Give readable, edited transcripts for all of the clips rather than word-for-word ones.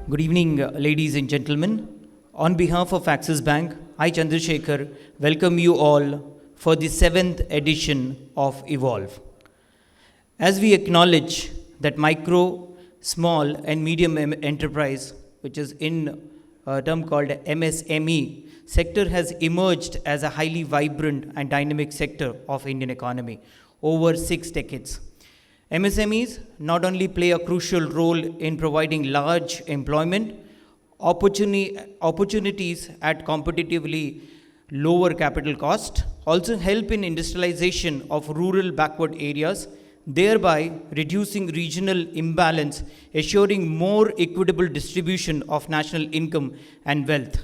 Good evening, ladies and gentlemen. On behalf of Axis Bank, I, Chandrasekhar, welcome you all for the 7th edition of Evolve. As we acknowledge that micro, small, and medium enterprise, which is in a term called MSME, sector has emerged as a highly vibrant and dynamic sector of Indian economy over 6 decades. MSMEs not only play a crucial role in providing large employment opportunities at competitively lower capital cost, also help in industrialization of rural backward areas, thereby reducing regional imbalance, assuring more equitable distribution of national income and wealth.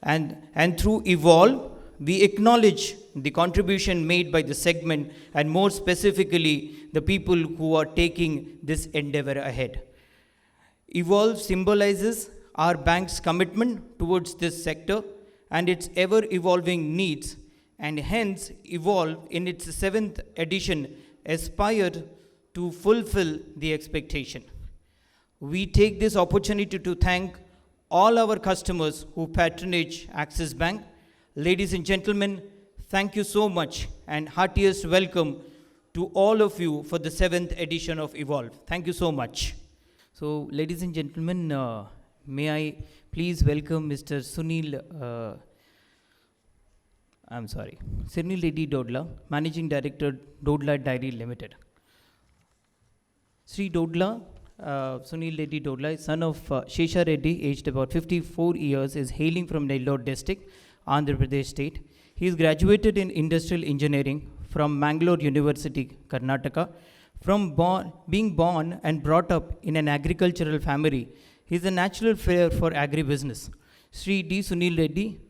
And through Evolve, we acknowledge the contribution made by the segment and more specifically the people who are taking this endeavor ahead. Evolve symbolizes our bank's commitment towards this sector and its ever evolving needs, and hence Evolve in its 7th edition aspired to fulfill the expectation. We take this opportunity to thank all our customers who patronage Axis Bank. Ladies and gentlemen, thank you so much and heartiest welcome to all of you for the 7th edition of Evolve. Thank you so much. So, ladies and gentlemen, may I please welcome Mr. Sunil Reddy Dodla, Managing Director, Dodla Dairy Limited. Sri Dodla, Sunil Reddy Dodla, is son of Shesha Reddy, aged about 54 years, is hailing from Nellore district, Andhra Pradesh state. He is graduated in industrial engineering from Mangalore University, Karnataka. From being born and brought up in an agricultural family, he is a natural flair for agribusiness. Sri D. Sunil Reddy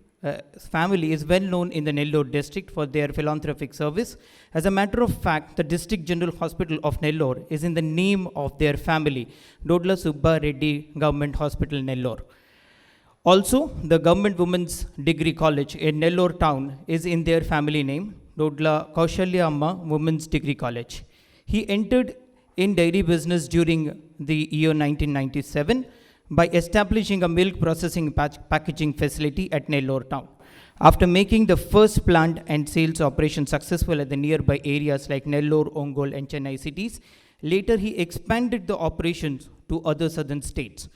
family is well known in the Nellore district for their philanthropic service. As a matter of fact, the District General Hospital of Nellore is in the name of their family, Dodla Subba Reddy Government Hospital, Nellore. Also, the Government Women's Degree College in Nellore town is in their family name, Dodla Kaushalya Amma Women's Degree College. He entered in dairy business during the year 1997 by establishing a milk processing packaging facility at Nellore town. After making the first plant and sales operation successful at the nearby areas like Nellore, Ongole and Chennai cities, later he expanded the operations to other southern states.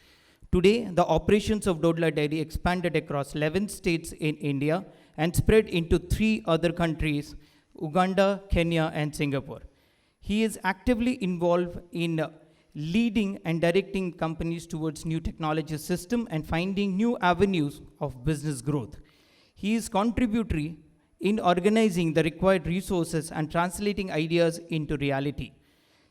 Today, the operations of Dodla Dairy expanded across 11 states in India and spread into 3 other countries, Uganda, Kenya, and Singapore. He is actively involved in leading and directing companies towards new technology system and finding new avenues of business growth. He is contributory in organizing the required resources and translating ideas into reality.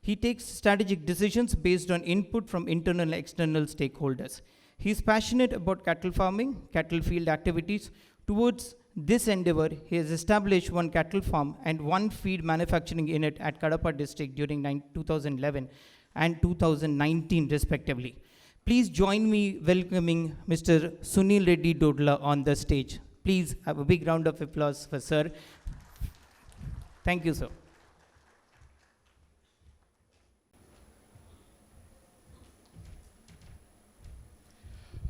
He takes strategic decisions based on input from internal and external stakeholders. He is passionate about cattle farming, cattle field activities. Towards this endeavor, he has established 1 cattle farm and 1 feed manufacturing unit at Kadapa district during 2011 and 2019 respectively. Please join me welcoming Mr. Sunil Reddy Dodla on the stage. Please have a big round of applause for sir. Thank you, sir.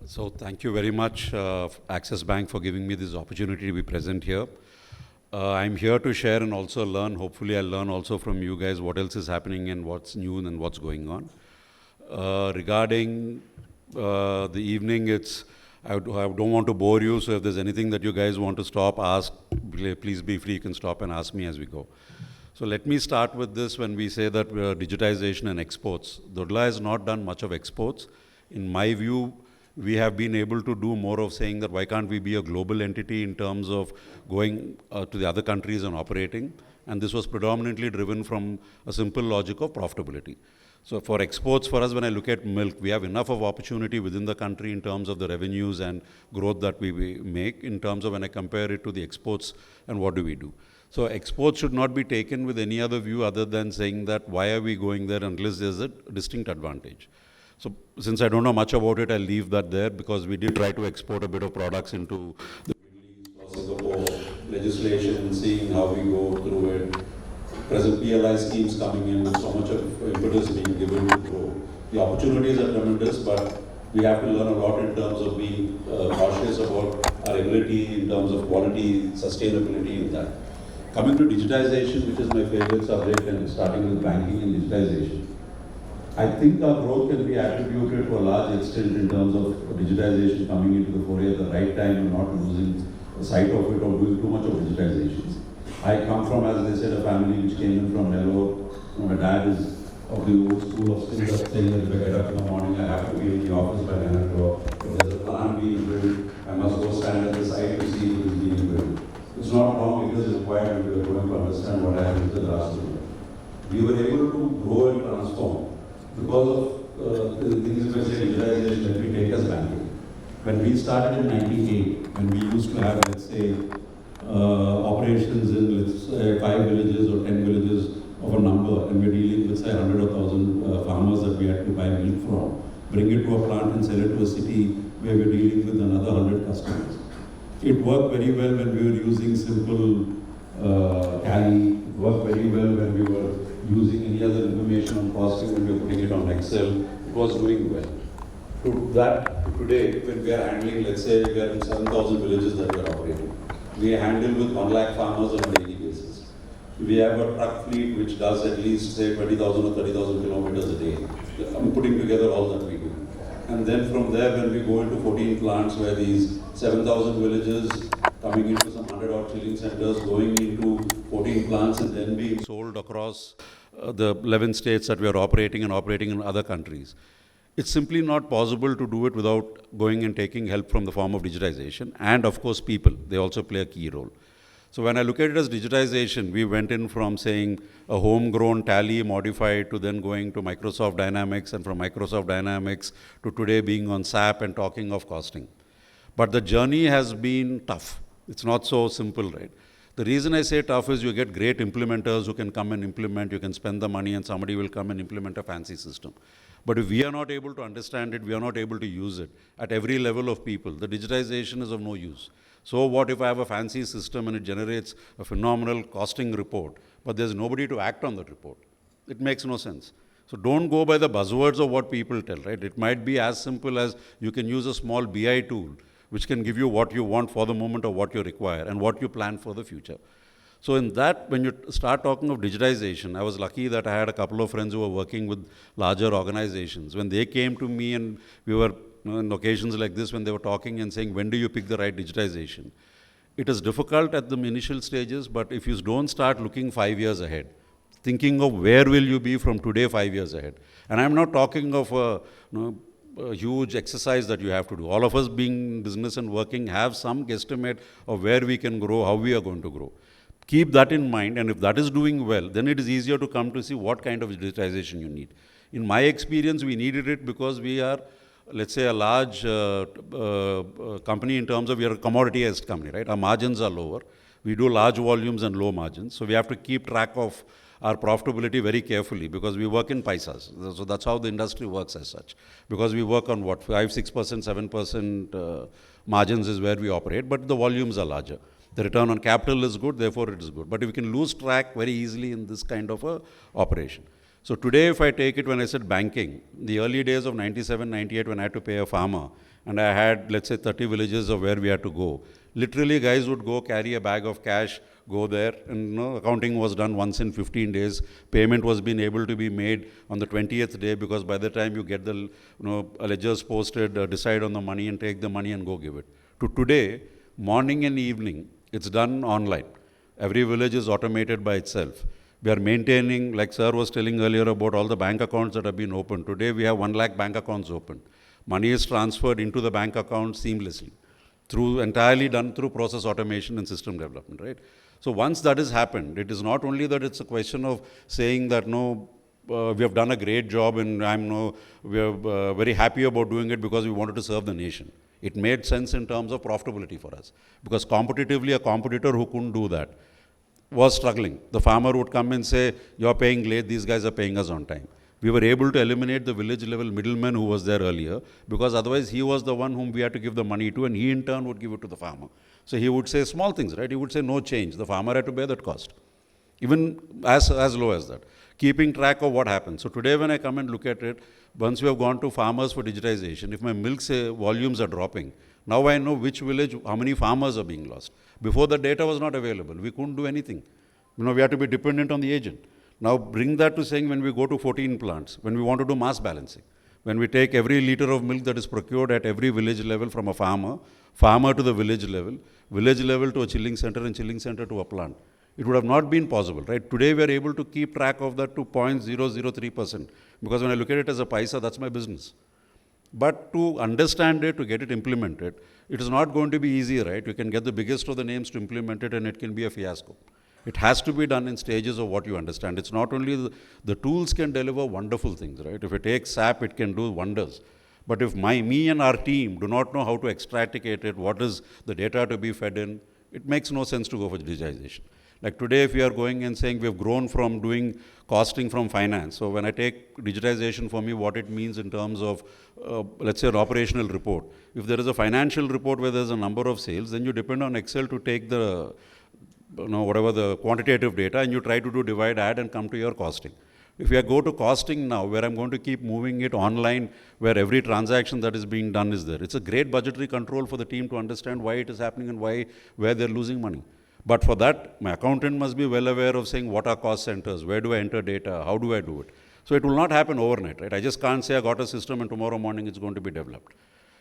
So thank you very much, Axis Bank, for giving me this opportunity to be present here. I'm here to share and also learn. Hopefully I'll learn also from you guys what else is happening and what's new and what's going on. Regarding the evening, I don't want to bore you, so if there's anything that you guys want to stop, ask, please be free, you can stop and ask me as we go. So let me start with this. When we say that digitization and exports, Dodla has not done much of exports. In my view, we have been able to do more of saying that why can't we be a global entity in terms of going to the other countries and operating. And this was predominantly driven from a simple logic of profitability. So for exports, for us, when I look at milk, we have enough of opportunity within the country in terms of the revenues and growth that we make in terms of when I compare it to the exports and what do we do. So exports should not be taken with any other view other than saying that why are we going there unless there's a distinct advantage. So since I don't know much about it, I'll leave that there because we did try to export a bit of products into the Middle East or Singapore legislation and seeing how we go through it. Present PLI schemes coming in with so much of impetus being given to grow. The opportunities are tremendous, but We have to learn a lot in terms of being cautious about our ability in terms of quality, sustainability in that. Coming to digitization, which is my favorite subject, and starting with banking and digitization, I think our growth can be attributed to a large extent in terms of digitization coming into the foray at the right time and not losing sight of it or doing too much of digitization. I come from, as they said, a family which came in from Nellore. My dad is of the old school of still saying that if I get up in the morning, I have to be in the office by 9 o'clock. If there's a plan being built, I must go stand at the site to see if it is being built. It's not wrong, it is required, and we are going to understand what happens in the last year. We were able to grow and transform because of the things we say digitization. Let me take us back. When we started in 98, when we used to have, let's say, operations in, let's say, 5 villages or 10 villages of a number, and we're dealing with, say, 100 or 1,000 farmers that we had to buy milk from, bring it to a plant and sell it to a city where we're dealing with another 100 customers. It worked very well when we were using simple tally. It worked very well when we were using any other information on costing, when we were putting it on Excel. It was doing well. To that, today, when we are handling, let's say, we are in 7,000 villages that we are operating. We handle with 1 lakh farmers on a daily basis. We have a truck fleet which does at least, say, 20,000 or 30,000 kilometers a day. I'm putting together all that we do. And then from there, when we go into 14 plants where these 7,000 villages coming into some 100 odd chilling centers, going into 14 plants and then being sold across the 11 states that we are operating and operating in other countries. It's simply not possible to do it without going and taking help from the form of digitization. And of course, people, they also play a key role. So when I look at it as digitization, we went in from saying a homegrown Tally modified to then going to Microsoft Dynamics, and from Microsoft Dynamics to today being on SAP and talking of costing. But the journey has been tough. It's not so simple, right? The reason I say tough is you get great implementers who can come and implement, you can spend the money and somebody will come and implement a fancy system. But if we are not able to understand it, we are not able to use it at every level of people, the digitization is of no use. So what if I have a fancy system and it generates a phenomenal costing report, but there's nobody to act on that report? It makes no sense. So don't go by the buzzwords of what people tell, right? It might be as simple as you can use a small BI tool, which can give you what you want for the moment or what you require and what you plan for the future. So in that, when you start talking of digitization, I was lucky that I had a couple of friends who were working with larger organizations. When they came to me and we were on occasions like this, when they were talking and saying, when do you pick the right digitization? It is difficult at the initial stages, but if you don't start looking 5 years ahead, thinking of where will you be from today 5 years ahead. And I'm not talking of a huge exercise that you have to do. All of us being in business and working have some guesstimate of where we can grow, how we are going to grow. Keep that in mind, and if that is doing well, then it is easier to come to see what kind of digitization you need. In my experience, we needed it because we are, let's say, a large company in terms of we are a commodity-based company, right? Our margins are lower. We do large volumes and low margins, so we have to keep track of our profitability very carefully because we work in paisas. So that's how the industry works as such. Because we work on what, 5, 6%, 7% margins is where we operate, but the volumes are larger. The return on capital is good, therefore it is good. But we can lose track very easily in this kind of a operation. So today, if I take it, when I said banking, the early days of 97, 98, when I had to pay a farmer, and I had, let's say, 30 villages of where we had to go, literally guys would go carry a bag of cash, go there, and accounting was done once in 15 days. Payment was being able to be made on the 20th day because by the time you get the ledgers posted, decide on the money and take the money and go give it. To today, morning and evening, it's done online. Every village is automated by itself. We are maintaining, like sir was telling earlier about all the bank accounts that have been opened. Today we have 1 lakh bank accounts open. Money is transferred into the bank account seamlessly, entirely done through process automation and system development, right? So once that has happened, it is not only that it's a question of saying that we have done a great job and we are very happy about doing it because we wanted to serve the nation. It made sense in terms of profitability for us because competitively a competitor who couldn't do that was struggling. The farmer would come and say, you're paying late, these guys are paying us on time. We were able to eliminate the village level middleman who was there earlier because otherwise he was the one whom we had to give the money to and he in turn would give it to the farmer. So he would say small things, right? He would say no change. The farmer had to bear that cost, even as low as that. keeping track of what happens. So today when I come and look at it, once we have gone to farmers for digitization, if my milk volumes are dropping, now I know which village, how many farmers are being lost. Before the data was not available, we couldn't do anything. We had to be dependent on the agent. Now bring that to saying when we go to 14 plants, when we want to do mass balancing, when we take every liter of milk that is procured at every village level from a farmer to the village level to a chilling center, and chilling center to a plant. It would have not been possible, right? Today we are able to keep track of that to 0.003%, because when I look at it as a paisa, that's my business. But to understand it, to get it implemented, it is not going to be easy, right? You can get the biggest of the names to implement it and it can be a fiasco. It has to be done in stages of what you understand. It's not only the tools can deliver wonderful things, right? If it takes SAP, it can do wonders. But if me and our team do not know how to extricate it, what is the data to be fed in, it makes no sense to go for digitization. Like today, if we are going and saying we have grown from doing costing from finance, so when I take digitization for me, what it means in terms of, let's say, an operational report. If there is a financial report where there's a number of sales, then you depend on Excel to take the, whatever the quantitative data, and you try to do divide, add, and come to your costing. If you go to costing now, where I'm going to keep moving it online, where every transaction that is being done is there, it's a great budgetary control for the team to understand why it is happening and where they're losing money. But for that, my accountant must be well aware of saying what are cost centers, where do I enter data, how do I do it. So it will not happen overnight, right? I just can't say I got a system and tomorrow morning it's going to be developed.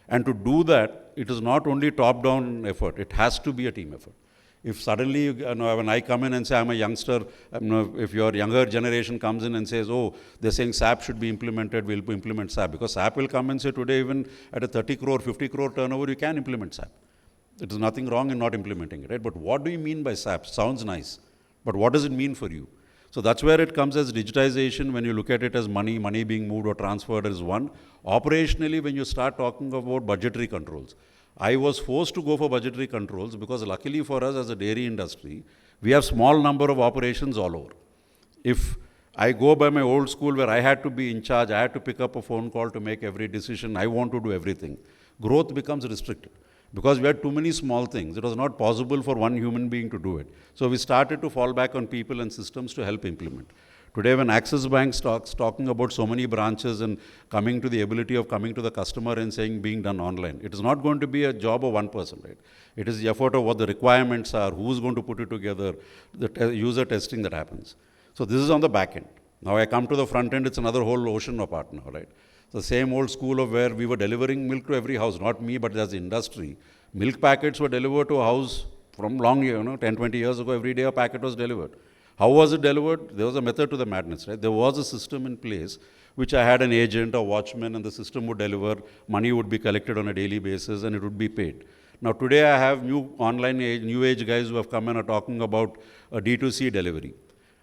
And to do that, it is not only top-down effort, it has to be a team effort. If suddenly, when I come in and say I'm a youngster, if your younger generation comes in and says, oh, they're saying SAP should be implemented, we'll implement SAP. Because SAP will come and say today, even at a 30 crore, 50 crore turnover, you can implement SAP. There is nothing wrong in not implementing it, right? But what do you mean by SAP? Sounds nice, but what does it mean for you? So that's where it comes as digitization. When you look at it as money being moved or transferred is one. Operationally, when you start talking about budgetary controls, I was forced to go for budgetary controls because luckily for us as a dairy industry, we have small number of operations all over. If I go by my old school where I had to be in charge, I had to pick up a phone call to make every decision, I want to do everything, growth becomes restricted. Because we had too many small things, it was not possible for one human being to do it. So we started to fall back on people and systems to help implement. Today, when Axis Bank starts talking about so many branches and coming to the ability of coming to the customer and saying being done online, it is not going to be a job of one person, right? It is the effort of what the requirements are, who's going to put it together, the user testing that happens. So this is on the back end. Now I come to the front end, it's another whole ocean apart now, right? The same old school of where we were delivering milk to every house, not me, but as the industry. Milk packets were delivered to a house from long, 10, 20 years ago, every day a packet was delivered. How was it delivered? There was a method to the madness, right? There was a system in place, which I had an agent, a watchman, and the system would deliver, money would be collected on a daily basis, and it would be paid. Now today I have new age guys who have come and are talking about a D2C delivery.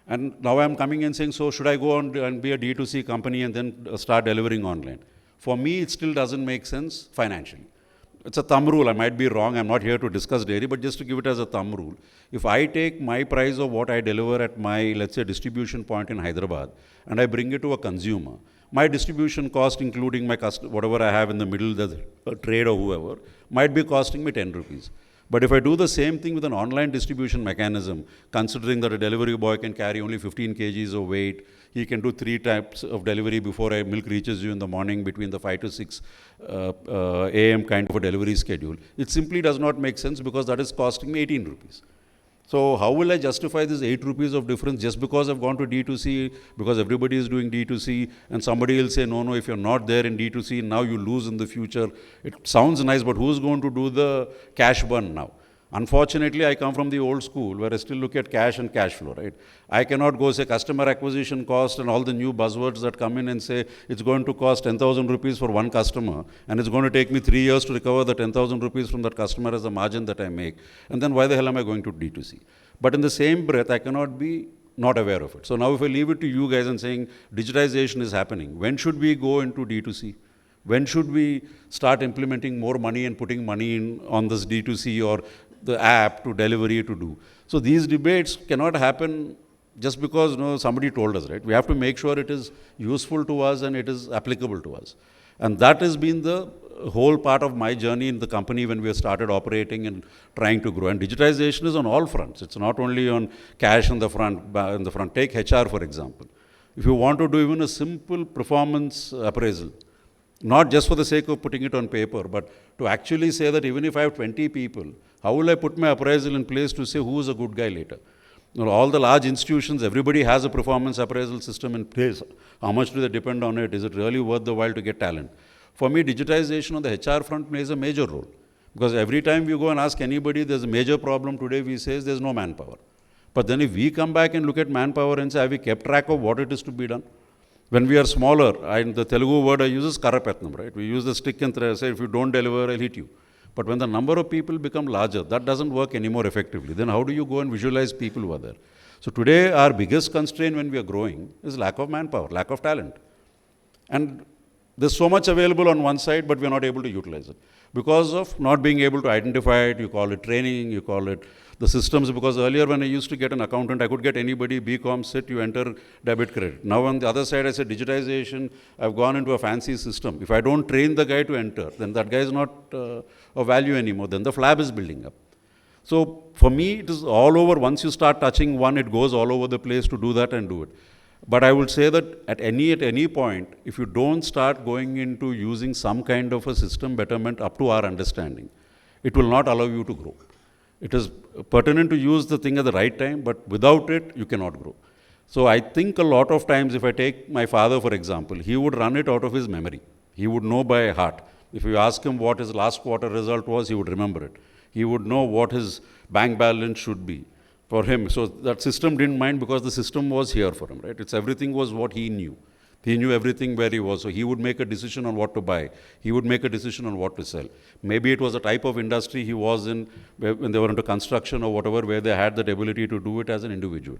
And now I'm coming and saying, so should I go on and be a D2C company and then start delivering online? For me, it still doesn't make sense financially. It's a thumb rule. I might be wrong. I'm not here to discuss dairy, but just to give it as a thumb rule. If I take my price of what I deliver at my, let's say, distribution point in Hyderabad, and I bring it to a consumer, my distribution cost, including my whatever I have in the middle, the trade or whoever, might be costing me 10 rupees. But if I do the same thing with an online distribution mechanism, considering that a delivery boy can carry only 15 kgs of weight, he can do 3 types of delivery before milk reaches you in the morning between the 5 to 6 a.m. kind of a delivery schedule. It simply does not make sense because that is costing me 18 rupees. So how will I justify this 8 rupees of difference just because I've gone to D2C, because everybody is doing D2C, and somebody will say, no, if you're not there in D2C, now you lose in the future. It sounds nice, but who's going to do the cash burn now? Unfortunately, I come from the old school where I still look at cash and cash flow, right? I cannot go say customer acquisition cost and all the new buzzwords that come in and say it's going to cost 10,000 rupees for one customer and it's going to take me 3 years to recover the 10,000 rupees from that customer as a margin that I make. And then why the hell am I going to D2C? But in the same breath, I cannot be not aware of it. So now if I leave it to you guys and saying digitization is happening, when should we go into D2C? When should we start implementing more money and putting money in on this D2C or the app to delivery to do? So these debates cannot happen just because somebody told us, right? We have to make sure it is useful to us and it is applicable to us. And that has been the whole part of my journey in the company when we started operating and trying to grow. And digitization is on all fronts. It's not only on cash in the front. Take HR, for example. if you want to do even a simple performance appraisal, not just for the sake of putting it on paper, but to actually say that even if I have 20 people, how will I put my appraisal in place to say who is a good guy later? All the large institutions, everybody has a performance appraisal system in place. How much do they depend on it? Is it really worth the while to get talent? For me, digitization on the HR front plays a major role. Because every time we go and ask anybody, there's a major problem today, we say there's no manpower. But then if we come back and look at manpower and say, have we kept track of what it is to be done? When we are smaller, the Telugu word I use is karapetnam, right? We use the stick and say, if you don't deliver, I'll hit you. But when the number of people become larger, that doesn't work anymore effectively. Then how do you go and visualize people who are there? So today, our biggest constraint when we are growing is lack of manpower, lack of talent. And there's so much available on one side, but we're not able to utilize it. Because of not being able to identify it, you call it training, you call it the systems, because earlier when I used to get an accountant, I could get anybody, BCom, sit, you enter debit credit. Now on the other side, I said digitization, I've gone into a fancy system. If I don't train the guy to enter, then that guy is not of value anymore, then the flab is building up. So for me, it is all over. Once you start touching one, it goes all over the place to do that and do it. But I would say that at any point, if you don't start going into using some kind of a system betterment up to our understanding, it will not allow you to grow. It is pertinent to use the thing at the right time, but without it, you cannot grow. So I think a lot of times, if I take my father, for example, he would run it out of his memory. He would know by heart. If you ask him what his last quarter result was, he would remember it. He would know what his bank balance should be for him. So that system didn't mind because the system was here for him, right? Everything was what he knew. He knew everything where he was. So he would make a decision on what to buy. He would make a decision on what to sell. Maybe it was a type of industry he was in when they were into construction or whatever, where they had that ability to do it as an individual.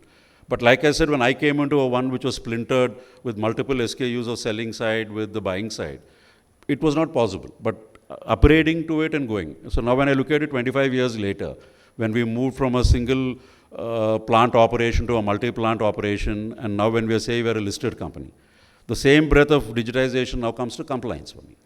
But like I said, when I came into a one which was splintered with multiple SKUs of selling side with the buying side, it was not possible. But upgrading to it and going. So now when I look at it 25 years later, when we moved from a single plant operation to a multi-plant operation, and now when we say we're a listed company, the same breadth of digitization now comes to compliance for me.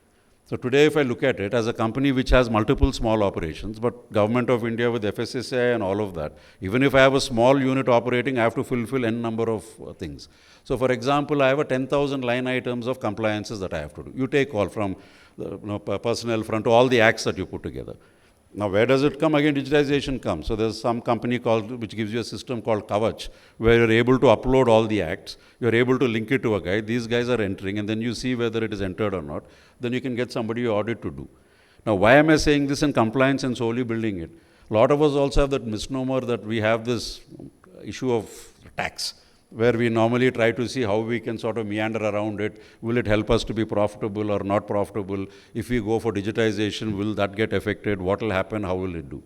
So today, if I look at it as a company which has multiple small operations, but Government of India with FSSAI and all of that, even if I have a small unit operating, I have to fulfill n number of things. So for example, I have a 10,000 line items of compliances that I have to do. You take all from the personnel front to all the acts that you put together. Now, where does it come? Again, digitization comes. So there's some company which gives you a system called Kavach, where you're able to upload all the acts. You're able to link it to a guy. These guys are entering, and then you see whether it is entered or not. Then you can get somebody you audit to do. Now, why am I saying this in compliance and solely building it? A lot of us also have that misnomer that we have this issue of tax, where we normally try to see how we can sort of meander around it. Will it help us to be profitable or not profitable? If we go for digitization, will that get affected? What will happen? How will it do?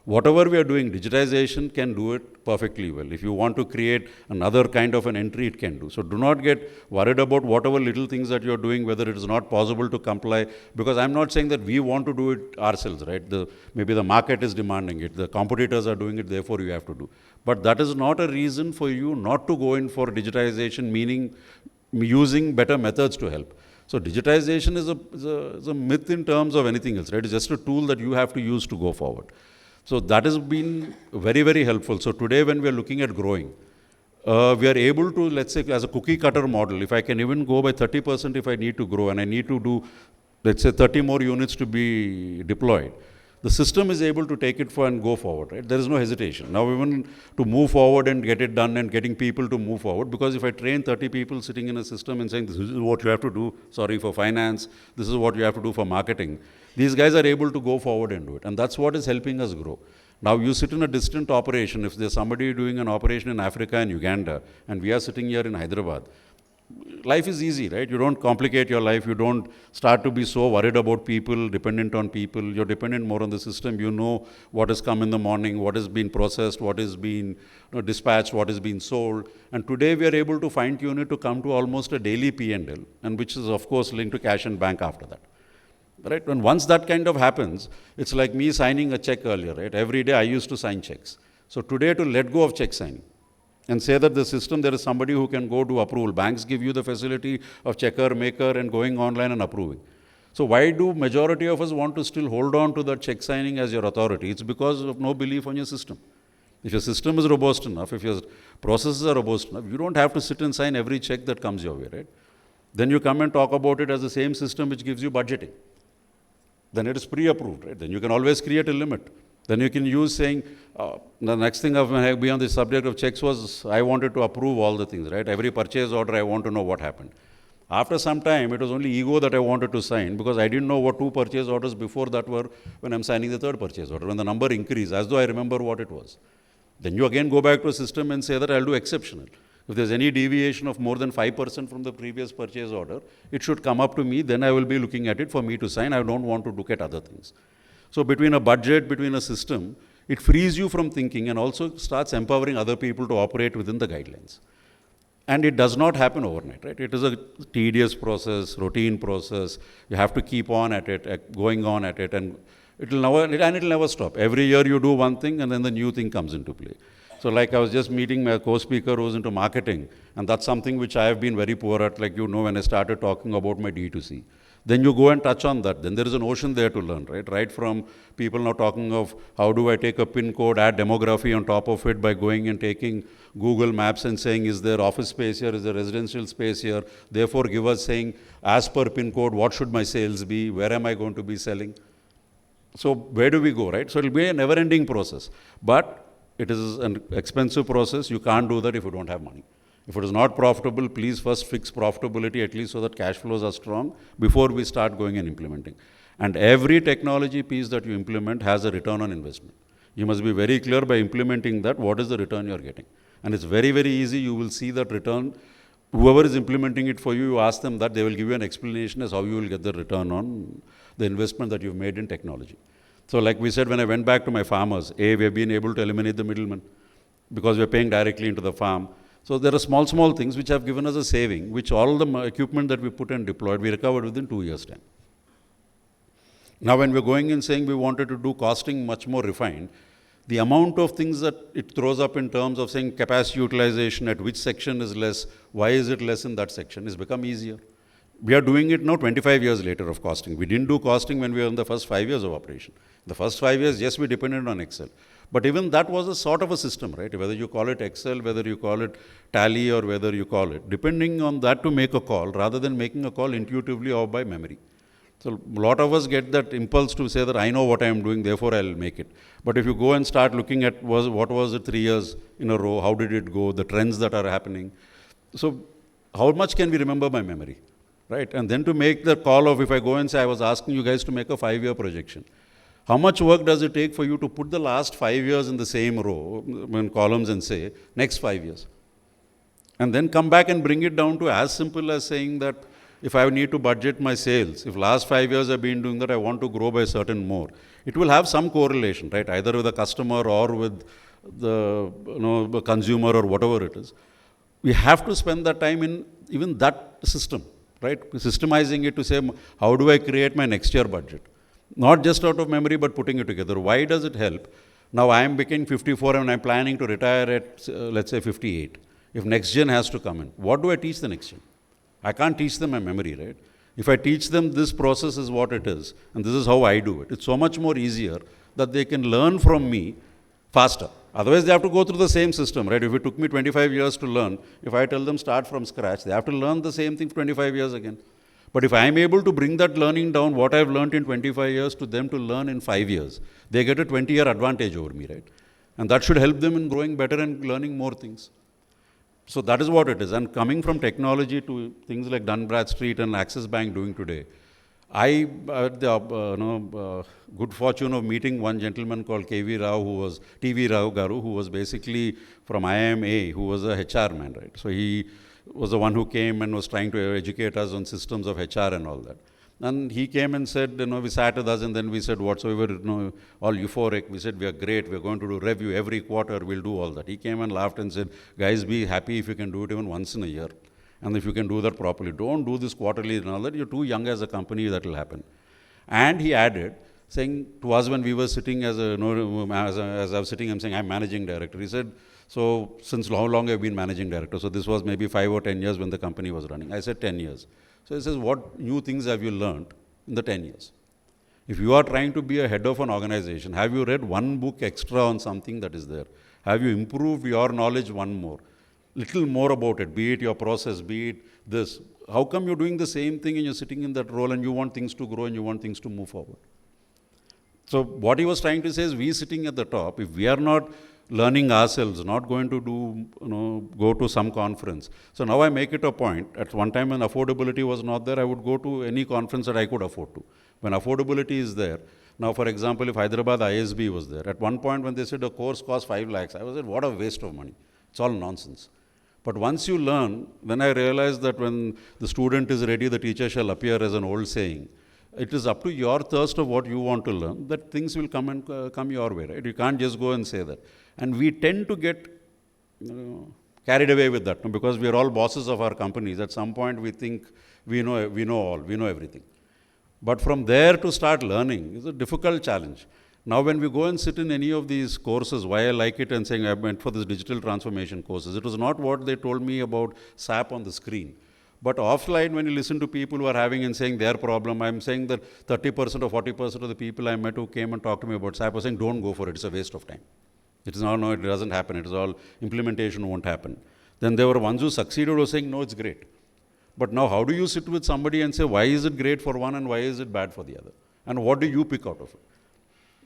Whatever we are doing, digitization can do it perfectly well. If you want to create another kind of an entry, it can do. So do not get worried about whatever little things that you are doing, whether it is not possible to comply, because I'm not saying that we want to do it ourselves, right? Maybe the market is demanding it, the competitors are doing it, therefore you have to do. But that is not a reason for you not to go in for digitization, meaning using better methods to help. So digitization is a myth in terms of anything else, right? It's just a tool that you have to use to go forward. So that has been very, very helpful. So today when we are looking at growing, we are able to, let's say, as a cookie cutter model, if I can even go by 30% if I need to grow and I need to do, let's say, 30 more units to be deployed, the system is able to take it for and go forward, right? There is no hesitation. Now even to move forward and get it done and getting people to move forward, because if I train 30 people sitting in a system and saying, this is what you have to do, sorry, for finance, this is what you have to do for marketing, these guys are able to go forward and do it. And that's what is helping us grow. Now you sit in a distant operation, if there's somebody doing an operation in Africa and Uganda, and we are sitting here in Hyderabad, life is easy, right? You don't complicate your life. You don't start to be so worried about people, dependent on people. You're dependent more on the system. You know what has come in the morning, what has been processed, what has been dispatched, what has been sold. And today we are able to fine-tune it to come to almost a daily P&L, and which is, of course, linked to cash and bank after that. Right? And once that kind of happens, it's like me signing a check earlier, right? Every day I used to sign checks. So today to let go of check signing and say that the system, there is somebody who can go do approval. Banks give you the facility of checker, maker, and going online and approving. So why do majority of us want to still hold on to that check signing as your authority? It's because of no belief on your system. If your system is robust enough, if your processes are robust enough, you don't have to sit and sign every check that comes your way, right? Then you come and talk about it as the same system which gives you budgeting. Then it is pre-approved, right? Then you can always create a limit. Then you can use saying, the next thing when I be on the subject of checks was, I wanted to approve all the things, right? Every purchase order, I want to know what happened. After some time, it was only ego that I wanted to sign because I didn't know what 2 purchase orders before that were when I'm signing the 3rd purchase order. When the number increased, as though I remember what it was. Then you again go back to a system and say that I'll do exceptional. If there's any deviation of more than 5% from the previous purchase order, it should come up to me, then I will be looking at it for me to sign. I don't want to look at other things. So between a budget, between a system, it frees you from thinking and also starts empowering other people to operate within the guidelines. And it does not happen overnight, right? It is a tedious process, routine process. You have to keep on at it, going on at it, and it'll never stop. Every year you do one thing, and then the new thing comes into play. So like I was just meeting my co-speaker who's into marketing, and that's something which I have been very poor at, like when I started talking about my D2C. Then you go and touch on that. Then there is an ocean there to learn, right? Right from people now talking of how do I take a pin code, add demography on top of it by going and taking Google Maps and saying, is there office space here, is there residential space here? Therefore give us saying, as per pin code, what should my sales be? Where am I going to be selling? So where do we go, right? So it will be a never-ending process. But it is an expensive process. You can't do that if you don't have money. If it is not profitable, please first fix profitability, at least so that cash flows are strong before we start going and implementing. And every technology piece that you implement has a return on investment. You must be very clear by implementing that what is the return you are getting. And it's very, very easy. You will see that return. Whoever is implementing it for you, you ask them that, they will give you an explanation as how you will get the return on the investment that you've made in technology. So like we said, when I went back to my farmers, we have been able to eliminate the middleman because we're paying directly into the farm. So there are small things which have given us a saving, which all the equipment that we put and deployed, we recovered within 2 years' time. Now when we're going and saying we wanted to do costing much more refined, the amount of things that it throws up in terms of saying capacity utilization, at which section is less, why is it less in that section, has become easier. We are doing it now 25 years later of costing. We didn't do costing when we were in the first 5 years of operation. The first 5 years, yes, we depended on Excel. But even that was a sort of a system, right? Whether you call it Excel, whether you call it Tally, or whether you call it, depending on that to make a call, rather than making a call intuitively or by memory. So a lot of us get that impulse to say that I know what I am doing, therefore I'll make it. But if you go and start looking at what was it 3 years in a row, how did it go, the trends that are happening. So how much can we remember by memory, right? And then to make the call of, if I go and say, I was asking you guys to make a 5-year projection. How much work does it take for you to put the last 5 years in the same row, in columns, and say, next 5 years? And then come back and bring it down to as simple as saying that if I need to budget my sales, if last 5 years I've been doing that, I want to grow by a certain more. It will have some correlation, right? Either with the customer or with the consumer or whatever it is. We have to spend that time in even that system, right? Systemizing it to say, how do I create my next year budget? Not just out of memory, but putting it together. Why does it help? Now I am becoming 54 and I'm planning to retire at, let's say, 58. If next gen has to come in, what do I teach the next gen? I can't teach them my memory, right? If I teach them this process is what it is, and this is how I do it, it's so much more easier that they can learn from me faster. Otherwise, they have to go through the same system, right? If it took me 25 years to learn, if I tell them start from scratch, they have to learn the same thing for 25 years again. But if I am able to bring that learning down, what I've learned in 25 years, to them to learn in 5 years, they get a 20-year advantage over me, right? And that should help them in growing better and learning more things. So that is what it is. And coming from technology to things like Dun Bradstreet and Axis Bank doing today, I had the good fortune of meeting one gentleman called T.V. Rao Garu, who was basically from IMA, who was a HR man, right? So he was the one who came and was trying to educate us on systems of HR and all that. And he came and said, we sat with us, and then we said, whatsoever, all euphoric. We said, we are great, we are going to do review every quarter, we'll do all that. He came and laughed and said, guys, be happy if you can do it even once in a year. And if you can do that properly, don't do this quarterly and all that. You're too young as a company, that will happen. And he added, saying to us when we were sitting as I was sitting, I'm saying, I'm managing director. He said, so since how long have you been managing director? So this was maybe 5 or 10 years when the company was running. I said 10 years. So he says, what new things have you learned in the 10 years? If you are trying to be a head of an organization, have you read one book extra on something that is there? Have you improved your knowledge one more? Little more about it, be it your process, be it this. How come you're doing the same thing and you're sitting in that role and you want things to grow and you want things to move forward? So what he was trying to say is, we sitting at the top, if we are not learning ourselves, not going to do, go to some conference. So now I make it a point. At one time when affordability was not there, I would go to any conference that I could afford to. When affordability is there, now for example, if Hyderabad ISB was there, at one point when they said a course costs 5 lakhs, I was like, what a waste of money. It's all nonsense. But once you learn, then I realized that when the student is ready, the teacher shall appear, as an old saying. It is up to your thirst of what you want to learn that things will come and come your way, right? You can't just go and say that. And we tend to get carried away with that, because we are all bosses of our companies. At some point we think we know everything. But from there to start learning is a difficult challenge. Now when we go and sit in any of these courses, why I like it and saying I went for this digital transformation courses, it was not what they told me about SAP on the screen. But offline, when you listen to people who are having and saying their problem, I'm saying that 30% or 40% of the people I met who came and talked to me about SAP were saying, don't go for it, it's a waste of time. It is no, it doesn't happen, it is all, implementation won't happen. Then there were ones who succeeded who were saying, no, it's great. But now how do you sit with somebody and say, why is it great for one and why is it bad for the other? And what do you pick out of it?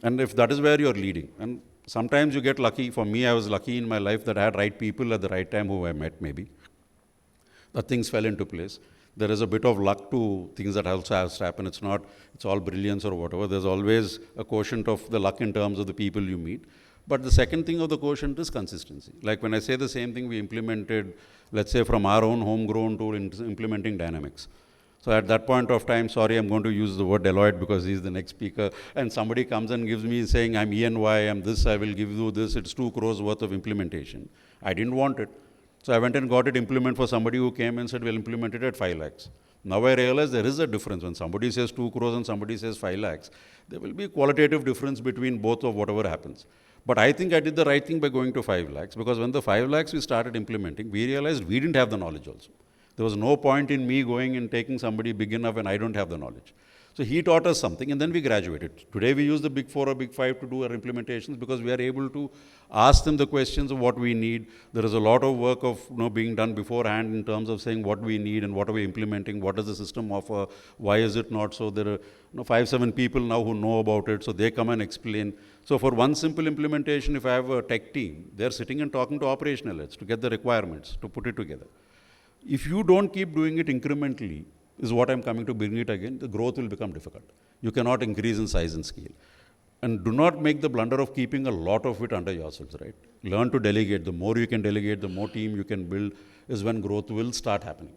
And if that is where you're leading, and sometimes you get lucky. For me, I was lucky in my life that I had right people at the right time who I met, maybe. That things fell into place. There is a bit of luck to things that also has to happen. It's all brilliance or whatever. There's always a quotient of the luck in terms of the people you meet. But the second thing of the quotient is consistency. Like when I say the same thing we implemented, let's say from our own homegrown tool implementing Dynamics. So at that point of time, sorry, I'm going to use the word Deloitte because he's the next speaker, and somebody comes and gives me saying, I'm ENY, I'm this, I will give you this, it's 2 crores worth of implementation. I didn't want it. So I went and got it implemented for somebody who came and said, we'll implement it at 5 lakhs. Now I realize there is a difference. When somebody says 2 crores and somebody says 5 lakhs, there will be a qualitative difference between both of whatever happens. But I think I did the right thing by going to 5 lakhs, because when the 5 lakhs we started implementing, we realized we didn't have the knowledge also. There was no point in me going and taking somebody big enough when I don't have the knowledge. So he taught us something and then we graduated. Today we use the big 4 or big 5 to do our implementations because we are able to ask them the questions of what we need. There is a lot of work of being done beforehand in terms of saying what we need and what are we implementing, what does the system offer, why is it not so. There are 5-7 people now who know about it, so they come and explain. So for one simple implementation, if I have a tech team, they're sitting and talking to operational heads to get the requirements, to put it together. If you don't keep doing it incrementally, is what I'm coming to bring it again, the growth will become difficult. You cannot increase in size and scale. And do not make the blunder of keeping a lot of it under yourselves, right? Learn to delegate. The more you can delegate, the more team you can build, is when growth will start happening.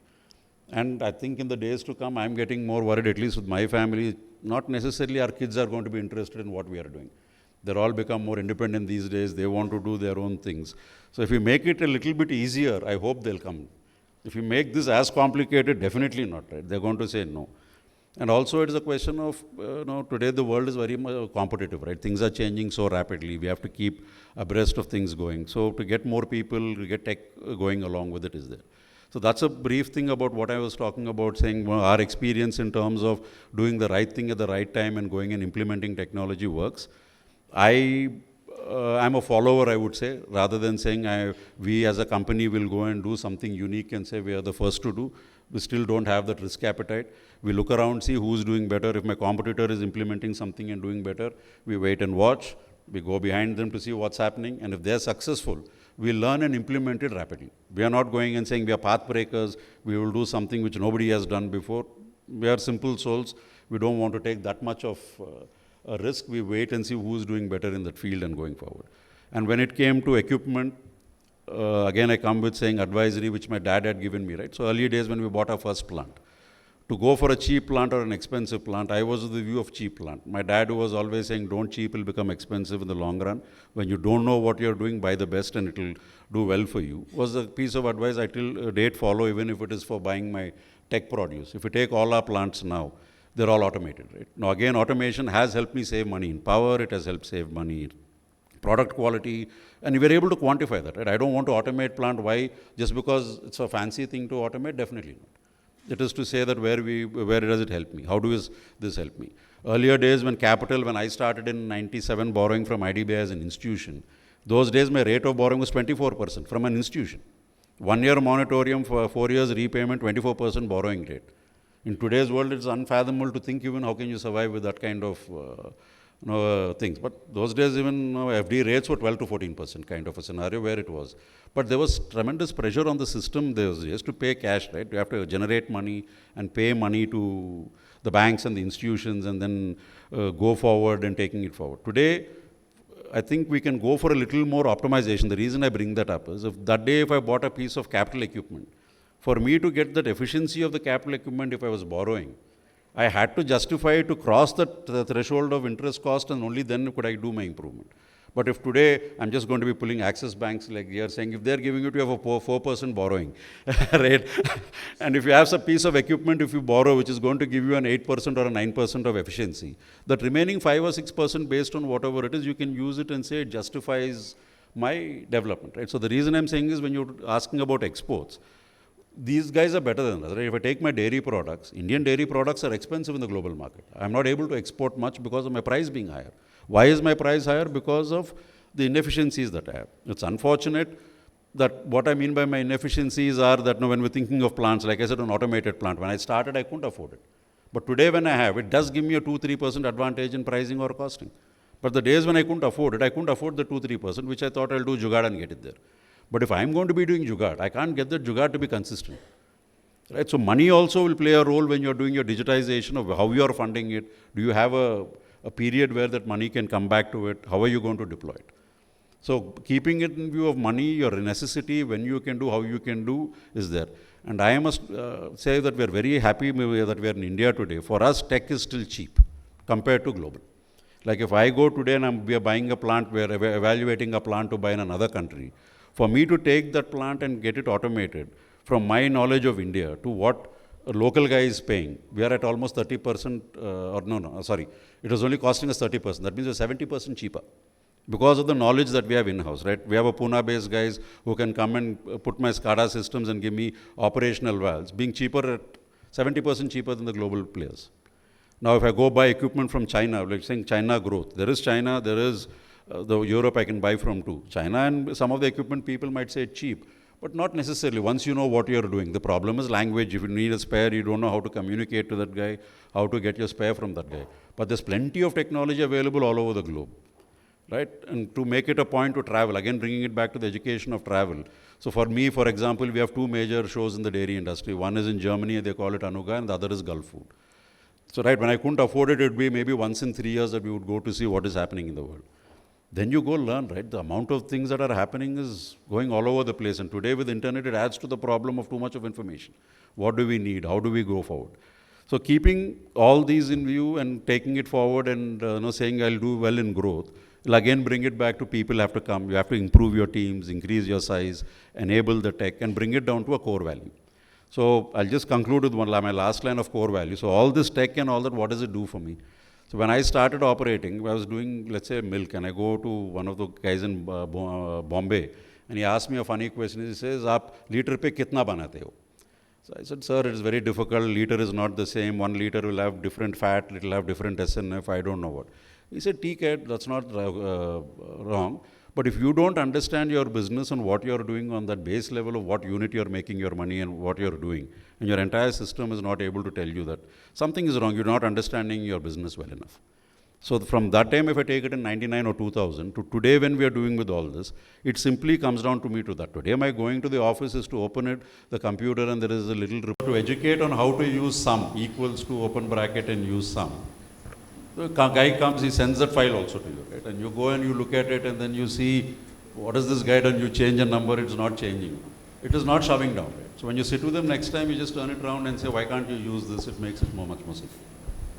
And I think in the days to come, I'm getting more worried, at least with my family, not necessarily our kids are going to be interested in what we are doing. They're all become more independent these days. They want to do their own things. So if you make it a little bit easier, I hope they'll come. If you make this as complicated, definitely not, right? They're going to say no. And also it is a question of, today the world is very much competitive, right? Things are changing so rapidly. We have to keep abreast of things going. So to get more people, to get tech going along with it is there. So that's a brief thing about what I was talking about, saying our experience in terms of doing the right thing at the right time and going and implementing technology works. I'm a follower, I would say, rather than saying we as a company will go and do something unique and say we are the first to do. We still don't have that risk appetite. We look around, see who's doing better. If my competitor is implementing something and doing better, we wait and watch. We go behind them to see what's happening. And if they're successful, we learn and implement it rapidly. We are not going and saying we are path breakers. We will do something which nobody has done before. We are simple souls. We don't want to take that much of a risk. We wait and see who's doing better in that field and going forward. And when it came to equipment, again I come with saying advisory, which my dad had given me, right? So early days when we bought our first plant, to go for a cheap plant or an expensive plant, I was of the view of cheap plant. My dad was always saying, don't cheap, it'll become expensive in the long run. When you don't know what you're doing, buy the best and it'll do well for you. Was a piece of advice I till date follow, even if it is for buying my tech produce. If you take all our plants now, they're all automated, right? Now again, automation has helped me save money in power, it has helped save money in product quality, and we were able to quantify that, right? I don't want to automate plant. Why? Just because it's a fancy thing to automate? Definitely not. It is to say that where does it help me? How does this help me? Earlier days when I started in 97 borrowing from IDBI as an institution, Those days, my rate of borrowing was 24% from an institution. 1 year moratorium for 4 years repayment, 24% borrowing rate. In today's world, it's unfathomable to think even how can you survive with that kind of things. But those days, even FD rates were 12 to 14% kind of a scenario where it was. But there was tremendous pressure on the system those days to pay cash, right? You have to generate money and pay money to the banks and the institutions and then go forward and taking it forward. Today, I think we can go for a little more optimization. The reason I bring that up is if that day if I bought a piece of capital equipment, for me to get that efficiency of the capital equipment if I was borrowing, I had to justify to cross the threshold of interest cost and only then could I do my improvement. But if today I'm just going to be pulling Axis banks like they are saying, if they're giving you, you have a 4% borrowing, right? And if you have some piece of equipment, if you borrow, which is going to give you an 8% or a 9% of efficiency, that remaining 5 or 6% based on whatever it is, you can use it and say it justifies my development, right? So the reason I'm saying is when you're asking about exports, these guys are better than us, right? If I take my dairy products, Indian dairy products are expensive in the global market. I'm not able to export much because of my price being higher. Why is my price higher? Because of the inefficiencies that I have. It's unfortunate that what I mean by my inefficiencies are that when we're thinking of plants, like I said, an automated plant, when I started, I couldn't afford it. But today when I have, it does give me a 2-3% advantage in pricing or costing. But the days when I couldn't afford it, I couldn't afford the 2-3%, which I thought I'll do jugaad and get it there. But if I'm going to be doing jugaad, I can't get the jugaad to be consistent. Right? So money also will play a role when you're doing your digitization of how you're funding it. Do you have a period where that money can come back to it? How are you going to deploy it? So keeping it in view of money, your necessity, when you can do, how you can do is there. And I must say that we're very happy that we're in India today. For us, tech is still cheap compared to global. Like if I go today and we are buying a plant, we're evaluating a plant to buy in another country. For me to take that plant and get it automated, from my knowledge of India to what a local guy is paying, we are at almost 30%, it was only costing us 30%. That means we're 70% cheaper because of the knowledge that we have in-house, right? We have a Pune-based guys who can come and put my SCADA systems and give me operational valves, being cheaper at 70% cheaper than the global players. Now, if I go buy equipment from China, like saying China growth, there is China, there is the Europe I can buy from too. China and some of the equipment people might say cheap, but not necessarily once you know what you're doing. The problem is language. If you need a spare, you don't know how to communicate to that guy, how to get your spare from that guy. But there's plenty of technology available all over the globe, right? And to make it a point to travel, again bringing it back to the education of travel. So for me, for example, we have 2 major shows in the dairy industry. One is in Germany, they call it Anuga, and the other is Gulf Food. So right, when I couldn't afford it, it would be maybe once in 3 years that we would go to see what is happening in the world. Then you go learn, right? The amount of things that are happening is going all over the place. And today with the internet, it adds to the problem of too much of information. What do we need? How do we go forward? So keeping all these in view and taking it forward and saying I'll do well in growth, will again bring it back to people have to come. You have to improve your teams, increase your size, enable the tech, and bring it down to a core value. So I'll just conclude with my last line of core value. So all this tech and all that, what does it do for me? So when I started operating, I was doing, let's say, milk, and I go to one of the guys in Bombay, and he asked me a funny question. He says, "Aap liter pe kitna banate ho?" So I said, "Sir, it is very difficult. Liter is not the same. 1 liter will have different fat. It will have different SNF. I don't know what." He said, "TK, that's not wrong. But if you don't understand your business and what you're doing on that base level of what unit you're making your money and what you're doing, and your entire system is not able to tell you that something is wrong, you're not understanding your business well enough." So from that time, if I take it in 99 or 2000 to today when we are doing with all this, it simply comes down to me to that. Today, my going to the office is to open it, the computer, and there is a little to educate on how to use sum equals to open bracket and use sum. The guy comes, he sends that file also to you, right? And you go and you look at it and then you see, what is this guy done? You change a number, it's not changing. It is not shoving down, right? So when you sit with them next time, you just turn it around and say, why can't you use this? It makes it much more simple.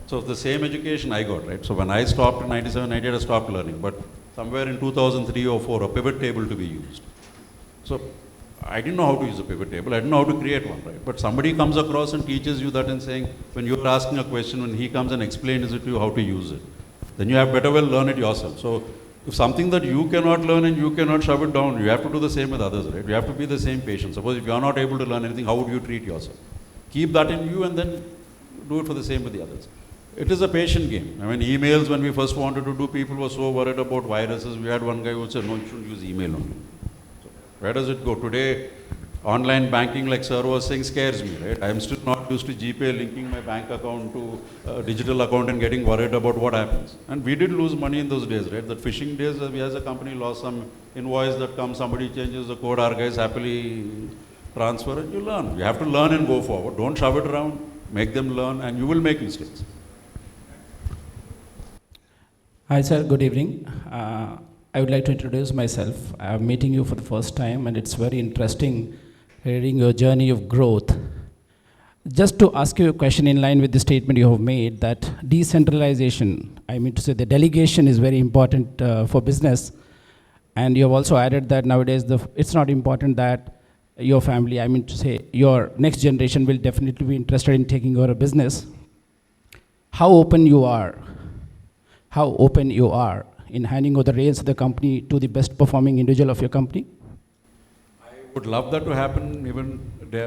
So the same education I got, right? So when I stopped in 97, 98, I stopped learning. But somewhere in 2003 or 4, a pivot table to be used. So I didn't know how to use a pivot table. I didn't know how to create one, right? But somebody comes across and teaches you that and saying, when you're asking a question, when he comes and explains it to you how to use it, then you have better well learn it yourself. So if something that you cannot learn and you cannot shove it down, you have to do the same with others, right? You have to be the same patient. Suppose if you are not able to learn anything, how would you treat yourself? Keep that in you and then do it for the same with the others. It is a patient game. I mean, emails, when we first wanted to do, people were so worried about viruses. We had one guy who said, no, you shouldn't use email only. So where does it go? Today, online banking, like sir was saying, scares me, right? I'm still not used to GPay linking my bank account to a digital account and getting worried about what happens. And we did lose money in those days, right? That phishing days, we as a company lost some invoice that comes, somebody changes the code, our guys happily transfer, and you learn. You have to learn and go forward. Don't shove it around, make them learn, and you will make mistakes. Hi, sir. Good evening. I would like to introduce myself. I'm meeting you for the first time, and it's very interesting hearing your journey of growth. Just to ask you a question in line with the statement you have made, that decentralization, I mean to say the delegation is very important for business, and you have also added that nowadays it's not important that your family, I mean to say your next generation will definitely be interested in taking over a business. How open you are in handing over the reins of the company to the best performing individual of your company? I would love that to happen even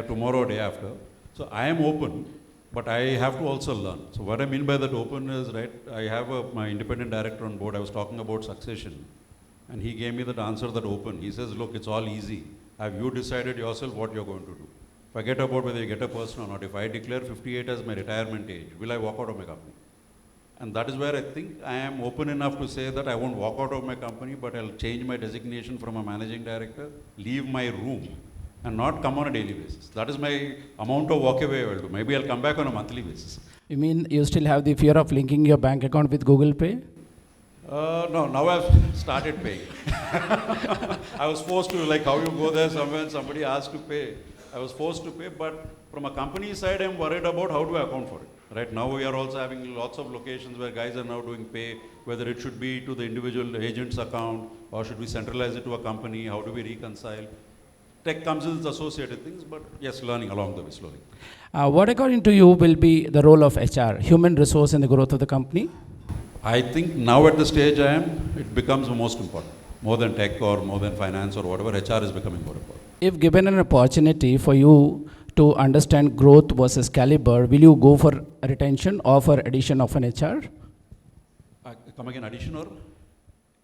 tomorrow or day after. So I am open, but I have to also learn. So what I mean by that open is, right, I have my independent director on board. I was talking about succession, and he gave me that answer, that open. He says, look, it's all easy. Have you decided yourself what you're going to do? Forget about whether you get a person or not. If I declare 58 as my retirement age, will I walk out of my company? And that is where I think I am open enough to say that I won't walk out of my company, but I'll change my designation from a managing director, leave my room, and not come on a daily basis. That is my amount of walkaway I will do. Maybe I'll come back on a monthly basis. You mean you still have the fear of linking your bank account with Google Pay? No, now I've started paying. I was forced to, like how you go there somewhere and somebody asks to pay. I was forced to pay, but from a company side, I'm worried about how do I account for it. Right now, we are also having lots of locations where guys are now doing pay, whether it should be to the individual agent's account or should we centralize it to a company, how do we reconcile. Tech comes with its associated things, but yes, learning along the way slowly. What according to you will be the role of HR, human resource in the growth of the company? I think now at the stage I am, it becomes the most important. More than tech or more than finance or whatever, HR is becoming more important. If given an opportunity for you to understand growth versus caliber, will you go for retention or for addition of an HR? Come again, addition or?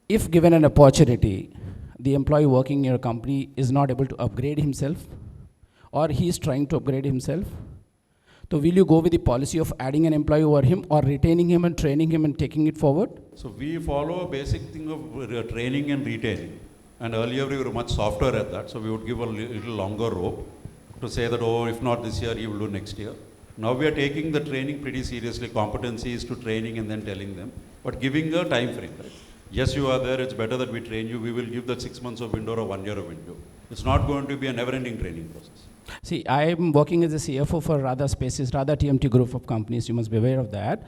If given an opportunity, the employee working in your company is not able to upgrade himself, or he is trying to upgrade himself, so will you go with the policy of adding an employee over him or retaining him and training him and taking it forward? So we follow a basic thing of training and retaining. And earlier we were much softer at that, so we would give a little longer rope to say that, oh, if not this year, you will do next year. Now we are taking the training pretty seriously, competencies to training and then telling them, but giving a time frame. Right? Yes, you are there, it's better that we train you, we will give that 6 months of window or 1 year of window. It's not going to be a never-ending training process. See, I am working as a CFO for Radha Spaces, Radha TMT group of companies, you must be aware of that.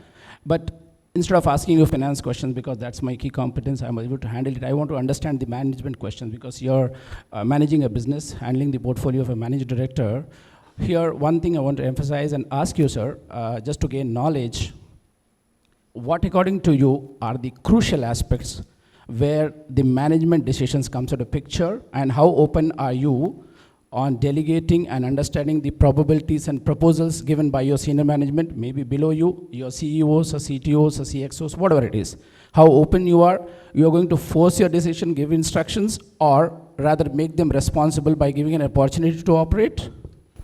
But instead of asking you finance questions, because that's my key competence, I'm able to handle it, I want to understand the management questions, because you're managing a business, handling the portfolio of a managing director. Here, one thing I want to emphasize and ask you, sir, just to gain knowledge, what according to you are the crucial aspects where the management decisions comes into picture, and how open are you on delegating and understanding the probabilities and proposals given by your senior management, maybe below you, your CEOs or CTOs or CXOs, whatever it is. How open you are going to force your decision, give instructions, or rather make them responsible by giving an opportunity to operate?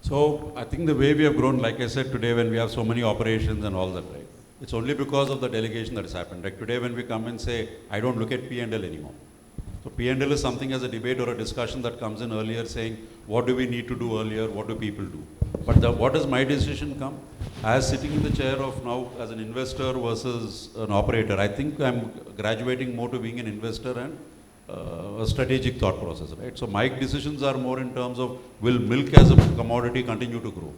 So I think the way we have grown, like I said today, when we have so many operations and all that, right? It's only because of the delegation that has happened. Like today when we come and say, I don't look at P&L anymore. So P&L is something as a debate or a discussion that comes in earlier saying, what do we need to do earlier, what do people do? But what does my decision come? As sitting in the chair of now as an investor versus an operator, I think I'm graduating more to being an investor and a strategic thought process, right? So my decisions are more in terms of, will milk as a commodity continue to grow?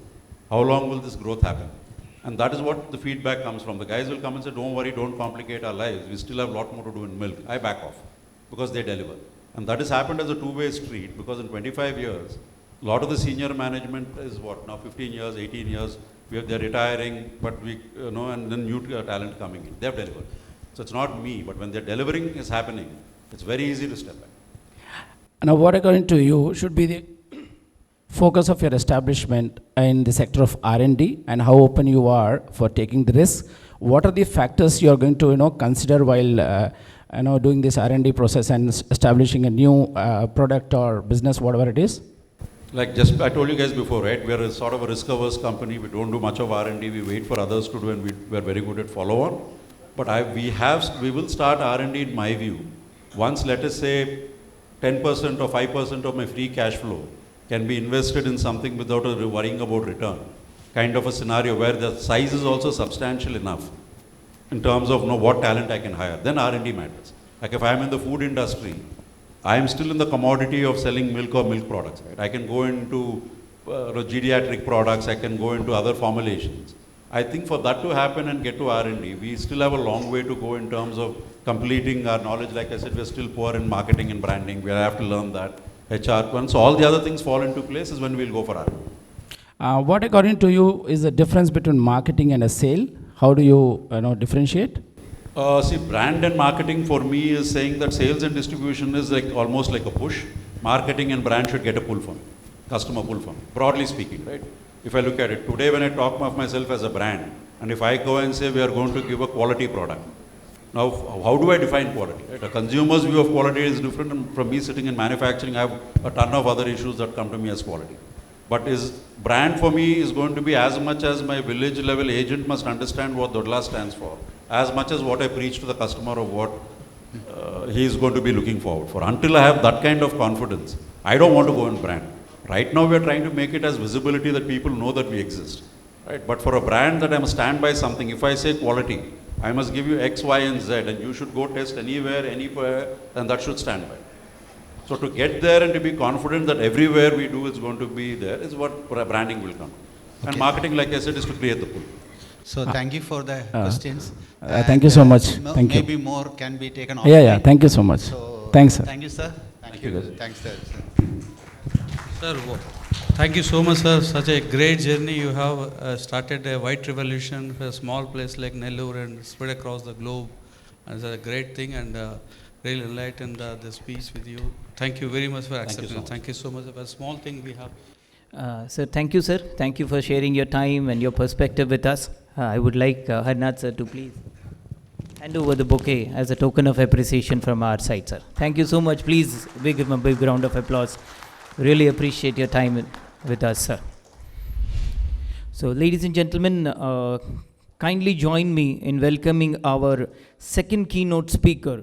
How long will this growth happen? And that is what the feedback comes from. The guys will come and say, don't worry, don't complicate our lives. We still have a lot more to do in milk. I back off because they deliver. And that has happened as a two-way street, because in 25 years, a lot of the senior management is what, now 15 years, 18 years, they're retiring, but we, and then new talent coming in. They've delivered. So it's not me, but when they're delivering is happening, it's very easy to step back. Now, what according to you should be the focus of your establishment in the sector of R&D, and how open you are for taking the risk? what are the factors you are going to consider while doing this R&D process and establishing a new product or business, whatever it is? Like just, I told you guys before, right? We are a sort of a risk-averse company. We don't do much of R&D. We wait for others to do, and we're very good at follow-on. But we will start R&D in my view. Once, let us say, 10% or 5% of my free cash flow can be invested in something without worrying about return. Kind of a scenario where the size is also substantial enough in terms of what talent I can hire. Then R&D matters. Like if I'm in the food industry, I am still in the commodity of selling milk or milk products. Right? I can go into geriatric products, I can go into other formulations. I think for that to happen and get to R&D, we still have a long way to go in terms of completing our knowledge. Like I said, we're still poor in marketing and branding. We have to learn that. HR, once all the other things fall into place is when we'll go for R&D. What according to you is the difference between marketing and a sale? How do you differentiate? See, brand and marketing for me is saying that sales and distribution is like almost like a push. Marketing and brand should get a pull from me, customer pull from me, broadly speaking, right? If I look at it, today when I talk of myself as a brand, and if I go and say we are going to give a quality product, now how do I define quality? Right? A consumer's view of quality is different from me sitting in manufacturing. I have a ton of other issues that come to me as quality. But brand for me is going to be as much as my village level agent must understand what Dodla stands for, as much as what I preach to the customer of what he is going to be looking forward for. Until I have that kind of confidence, I don't want to go in brand. Right now we are trying to make it as visibility that people know that we exist. Right? But for a brand that I must stand by something, if I say quality, I must give you X, Y, and Z, and you should go test anywhere, and that should stand by. So to get there and to be confident that everywhere we do is going to be there is what branding will come. Okay. And marketing, like I said, is to create the pull. So thank you for the questions. Thank you so much. Thank you. Maybe more can be taken off. Yeah. Thank you so much. So Thanks, sir. Thank you, sir. Thank you. guys. Thanks, sir. Sir, thank you so much, sir. Such a great journey. You have started a white revolution for a small place like Nellore and spread across the globe. And it's a great thing, and really enlightened the speech with you. Thank you very much for accepting. Thank you so much. A small thing we have. Sir, thank you, sir. Thank you for sharing your time and your perspective with us. I would like Harnath, sir, to please hand over the bouquet as a token of appreciation from our side, sir. Thank you so much. Please give him a big round of applause. Really appreciate your time with us, sir. So, ladies and gentlemen, kindly join me in welcoming our second keynote speaker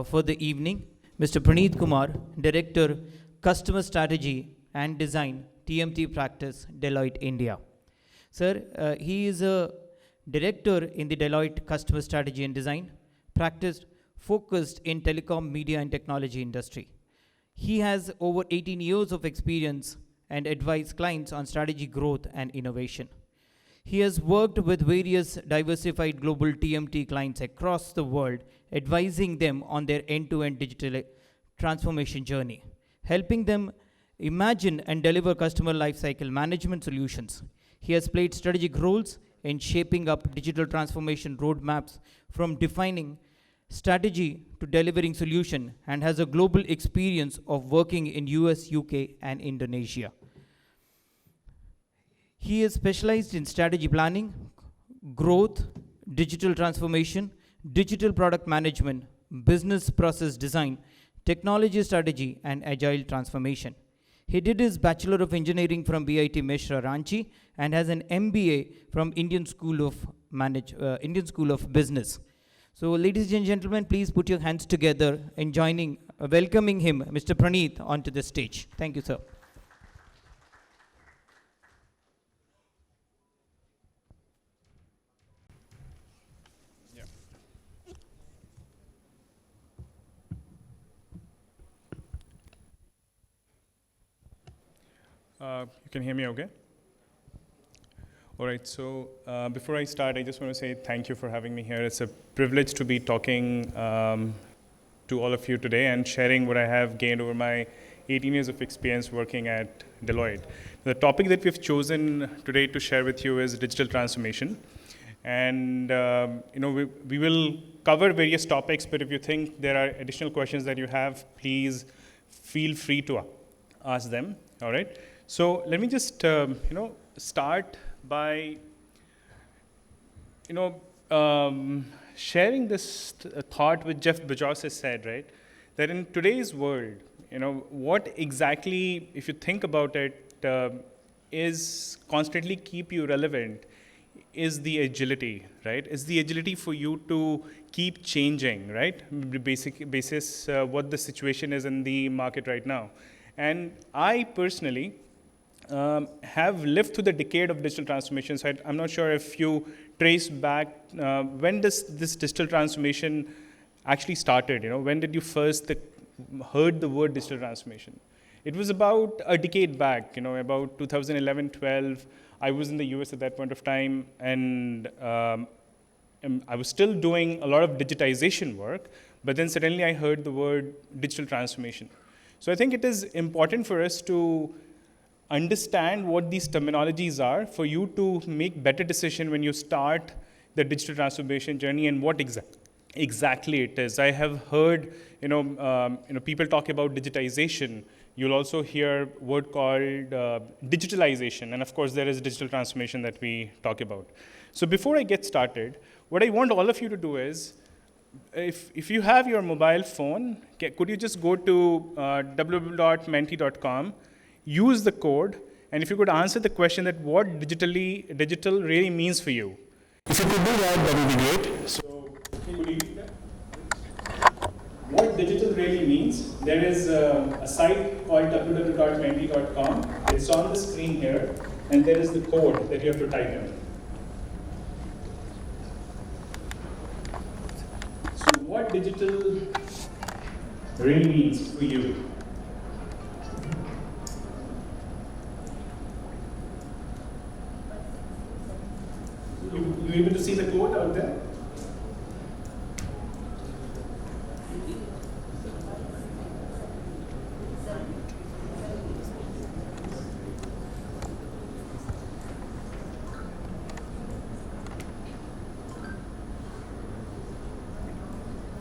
for the evening, Mr. Praneeth Kumar, Director, Customer Strategy and Design, TMT Practice, Deloitte, India. Sir, he is a director in the Deloitte Customer Strategy and Design Practice focused in telecom, media and technology industry. He has over 18 years of experience and advised clients on strategy growth and innovation. He has worked with various diversified global TMT clients across the world, advising them on their end-to-end digital transformation journey, helping them imagine and deliver customer lifecycle management solutions. He has played strategic roles in shaping up digital transformation roadmaps from defining strategy to delivering solution, and has a global experience of working in US, UK, and Indonesia. He is specialized in strategy planning, growth, digital transformation, digital product management, business process design, technology strategy, and agile transformation. He did his Bachelor of Engineering from BIT Mishra, Ranchi, and has an MBA from Indian School of Business. So, ladies and gentlemen, please put your hands together in welcoming him, Mr. Praneeth, onto the stage. Thank you, sir. You can hear me okay? All right, so before I start, I just want to say thank you for having me here. It's a privilege to be talking to all of you today and sharing what I have gained over my 18 years of experience working at Deloitte. The topic that we've chosen today to share with you is digital transformation. And we will cover various topics, but if you think there are additional questions that you have, please feel free to ask them, all right? So let me just, start by, sharing this thought which Jeff Bezos has said, right? That in today's world, what exactly, if you think about it, is constantly keep you relevant is the agility, right? Is the agility for you to keep changing, right? Basis what the situation is in the market right now. And I personally have lived through the decade of digital transformation. So I'm not sure if you trace back, when does this digital transformation actually started? When did you first heard the word digital transformation? It was about a decade back, about 2011, 12. I was in the US at that point of time, and I was still doing a lot of digitization work, but then suddenly I heard the word digital transformation. So I think it is important for us to understand what these terminologies are for you to make better decision when you start the digital transformation journey and what exactly it is. I have heard, people talk about digitization. You'll also hear a word called digitalization, and of course there is digital transformation that we talk about. So before I get started, what I want all of you to do is, if you have your mobile phone, could you just go to www.menti.com, use the code, and if you could answer the question that what digital really means for you. If you could do that would be great. So, could you do that? What digital really means, there is a site called www.menti.com. It's on the screen here, and there is the code that you have to type in. So what digital really means for you? You able to see the code out there?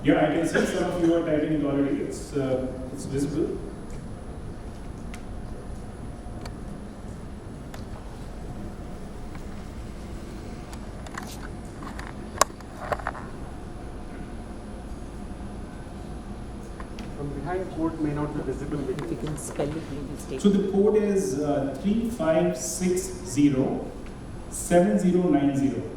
Yeah, I can see some of you are typing it already. It's visible. From behind code may not be visible. If you can spell it, maybe state. So the code is 35607090.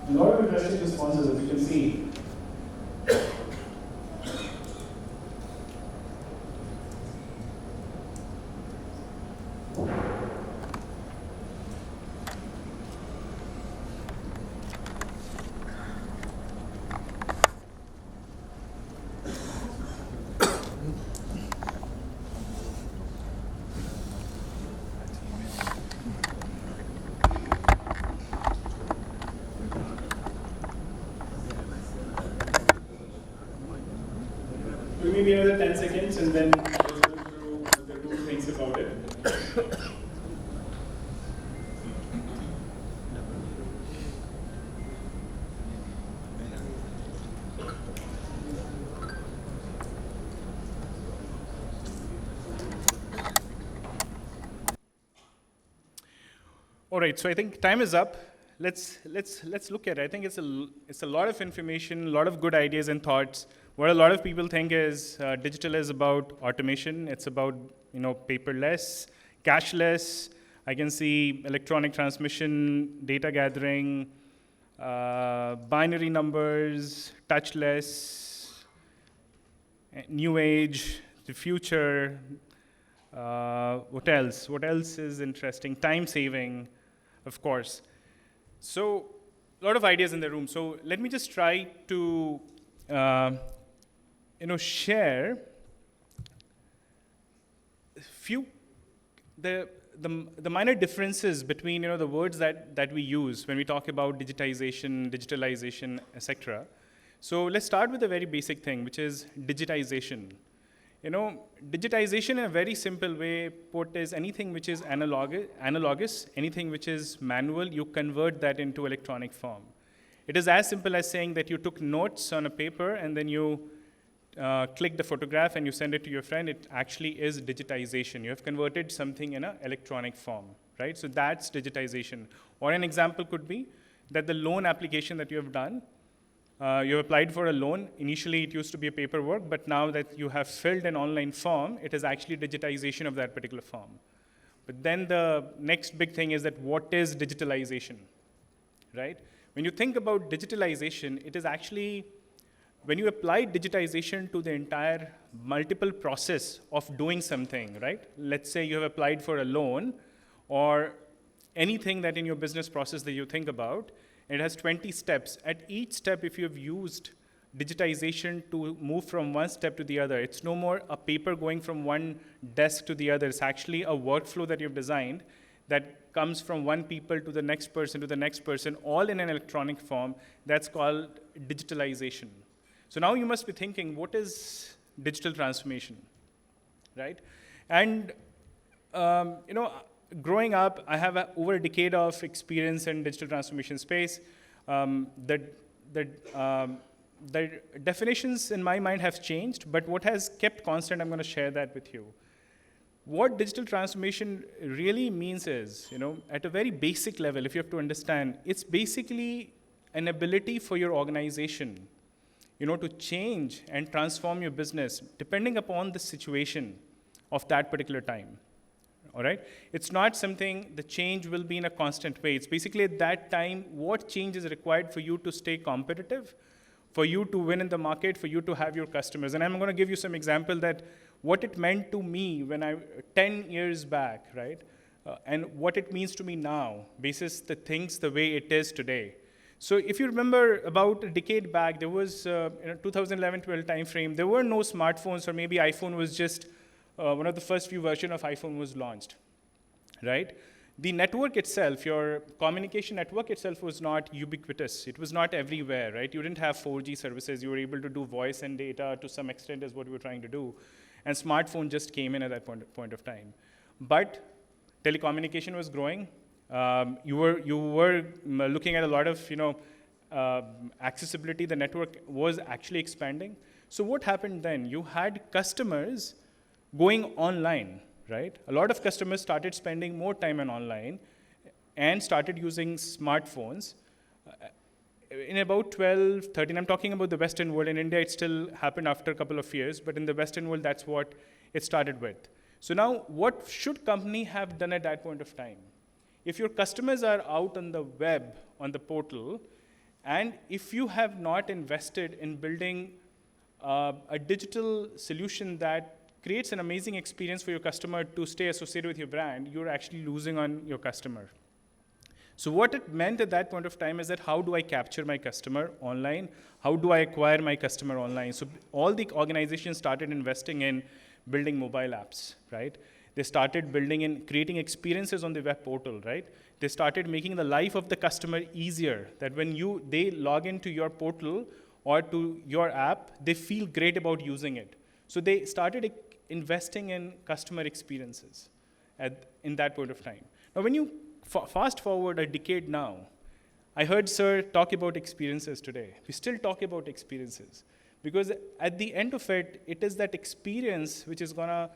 A lot of interesting responses, as you can see. Maybe another 10 seconds and then let's go through the two things about it. All right, so I think time is up. Let's look at it. I think it's a lot of information, a lot of good ideas and thoughts. What a lot of people think is digital is about automation. It's about paperless, cashless. I can see electronic transmission, data gathering, binary numbers, touchless, new age, the future. What else? What else is interesting? Time saving, of course. So a lot of ideas in the room. So let me just try to share few the minor differences between the words that we use when we talk about digitization, digitalization, etc. So let's start with a very basic thing, which is digitization. You know, digitization in a very simple way put is anything which is analogous, anything which is manual, you convert that into electronic form. It is as simple as saying that you took notes on a paper and then you click the photograph and you send it to your friend. It actually is digitization. You have converted something in an electronic form, right? So that's digitization. Or an example could be that the loan application that you have done, you have applied for a loan. Initially, it used to be a paperwork, but now that you have filled an online form, it is actually digitization of that particular form. But then the next big thing is that what is digitalization, right? When you think about digitalization, it is actually when you apply digitization to the entire multiple process of doing something, right? Let's say you have applied for a loan or anything that in your business process that you think about, it has 20 steps. At each step, if you've used digitization to move from one step to the other, it's no more a paper going from one desk to the other. It's actually a workflow that you've designed that comes from one people to the next person, all in an electronic form. That's called digitalization. So now you must be thinking, what is digital transformation, right? And you know, growing up, I have over a decade of experience in digital transformation space. The definitions in my mind have changed, but what has kept constant, I'm going to share that with you. What digital transformation really means is, you know, at a very basic level, if you have to understand, it's basically an ability for your organization, you know, to change and transform your business depending upon the situation of that particular time. All right? It's not something, the change will be in a constant way. It's basically at that time, what change is required for you to stay competitive, for you to win in the market, for you to have your customers. And I'm going to give you some example that what it meant to me when 10 years back, right? And what it means to me now, basis the things the way it is today. So if you remember about a decade back, there was, in a 2011-12 timeframe, there were no smartphones, or maybe iPhone was just one of the first few versions of iPhone was launched, right? The network itself, your communication network itself was not ubiquitous. It was not everywhere, right? You didn't have 4G services. You were able to do voice and data to some extent is what we were trying to do. And smartphone just came in at that point of time. But telecommunication was growing. You were looking at a lot of, you know, accessibility. The network was actually expanding. So what happened then? You had customers going online, right? A lot of customers started spending more time on online and started using smartphones. In about 12, 13, I'm talking about the Western world. In India, it still happened after a couple of years, but in the Western world, that's what it started with. So now, what should company have done at that point of time? If your customers are out on the web, on the portal, and if you have not invested in building a digital solution that creates an amazing experience for your customer to stay associated with your brand, you're actually losing on your customer. So what it meant at that point of time is that how do I capture my customer online? How do I acquire my customer online? So all the organizations started investing in building mobile apps, right? They started building and creating experiences on the web portal, right? They started making the life of the customer easier, that when they log into your portal or to your app, they feel great about using it. So they started investing in customer experiences in that point of time. Now, when you fast forward a decade now, I heard Sir talk about experiences today. We still talk about experiences because at the end of it, it is that experience which is going to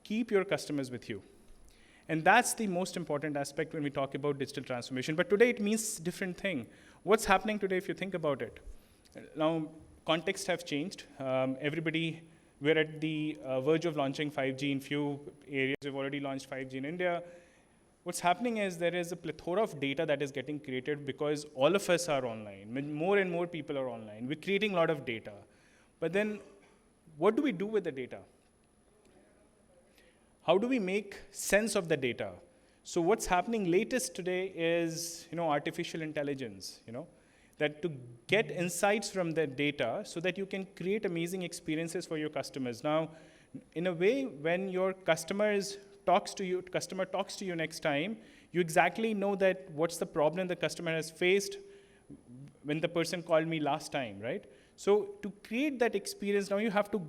keep your customers with you. And that's the most important aspect when we talk about digital transformation. But today it means different thing. What's happening today if you think about it? Now, contexts have changed. We're at the verge of launching 5G in few areas. We've already launched 5G in India. What's happening is there is a plethora of data that is getting created because all of us are online. More and more people are online. We're creating a lot of data. But then what do we do with the data? How do we make sense of the data? So what's happening latest today is, artificial intelligence, that to get insights from the data so that you can create amazing experiences for your customers. Now, in a way, when your customer talks to you next time, you exactly know that what's the problem the customer has faced when the person called me last time, right? So to create that experience, now you have to,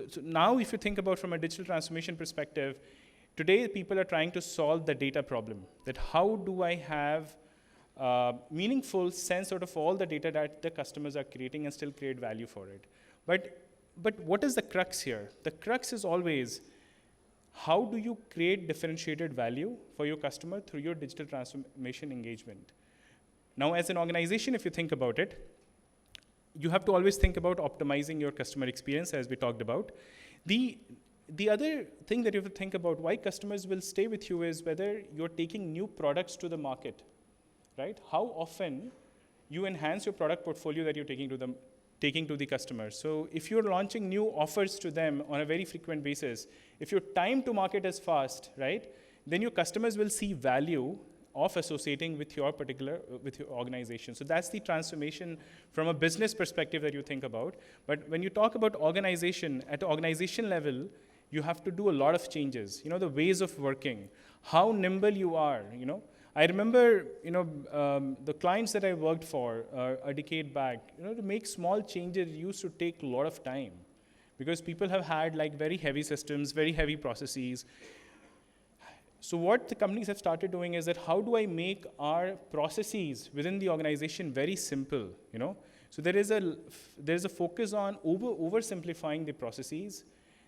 so now if you think about from a digital transformation perspective, today people are trying to solve the data problem, that how do I have meaningful sense out of all the data that the customers are creating and still create value for it. But what is the crux here? The crux is always, how do you create differentiated value for your customer through your digital transformation engagement? Now, as an organization, if you think about it, you have to always think about optimizing your customer experience, as we talked about. The other thing that you have to think about why customers will stay with you is whether you're taking new products to the market, right? How often you enhance your product portfolio that you're taking to the customer. So if you're launching new offers to them on a very frequent basis, if your time to market is fast, right, then your customers will see value of associating with your organization. So that's the transformation from a business perspective that you think about. But when you talk about organization, at the organization level, you have to do a lot of changes. The ways of working, how nimble you are. I remember, the clients that I worked for a decade back, to make small changes used to take a lot of time because people have had like very heavy systems, very heavy processes. So what the companies have started doing is that how do I make our processes within the organization very simple, So there's a focus on oversimplifying the processes.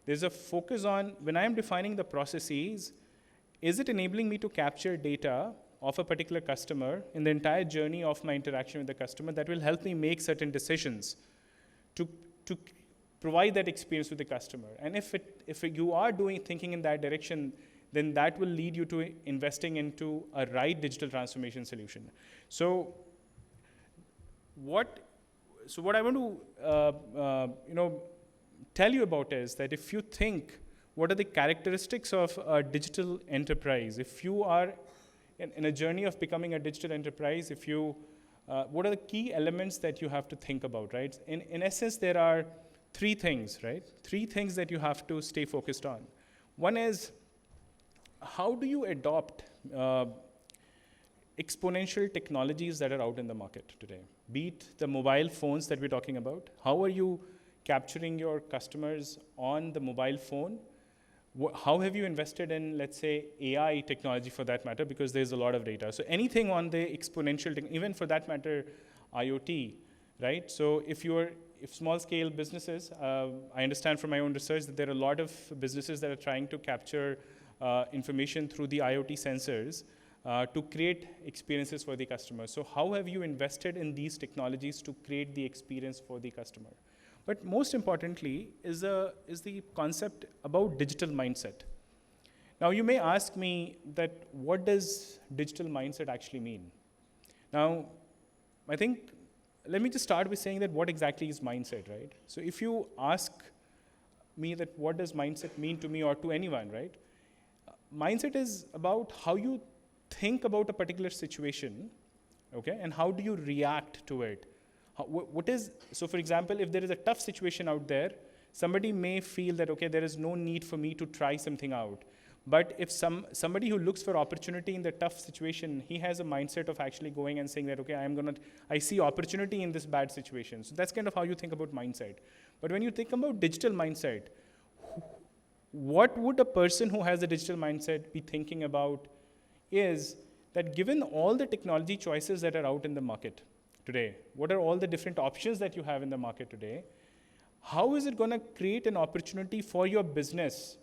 There's a focus on, when I'm defining the processes, is it enabling me to capture data of a particular customer in the entire journey of my interaction with the customer that will help me make certain decisions to provide that experience with the customer. And if you are thinking in that direction, then that will lead you to investing into a right digital transformation solution. So what I want to tell you about is that if you think what are the characteristics of a digital enterprise, if you are in a journey of becoming a digital enterprise, what are the key elements that you have to think about, right? In essence, there are three things, right? Three things that you have to stay focused on. One is, how do you adopt exponential technologies that are out in the market today? Be it the mobile phones that we're talking about. How are you capturing your customers on the mobile phone? How have you invested in, let's say, AI technology for that matter, because there's a lot of data. So anything on the exponential, even for that matter, IoT, right? So if small scale businesses, I understand from my own research that there are a lot of businesses that are trying to capture information through the IoT sensors to create experiences for the customer. So how have you invested in these technologies to create the experience for the customer? But most importantly is the concept about digital mindset. Now you may ask me that what does digital mindset actually mean? Now, I think, let me just start with saying that what exactly is mindset, right? So if you ask me that what does mindset mean to me or to anyone, right? Mindset is about how you think about a particular situation, okay, and how do you react to it. So for example, if there is a tough situation out there, somebody may feel that, okay, there is no need for me to try something out. But if somebody who looks for opportunity in the tough situation, he has a mindset of actually going and saying that, okay, I see opportunity in this bad situation. So that's kind of how you think about mindset. But when you think about digital mindset, what would a person who has a digital mindset be thinking about is that given all the technology choices that are out in the market today, what are all the different options that you have in the market today, how is it going to create an opportunity for your business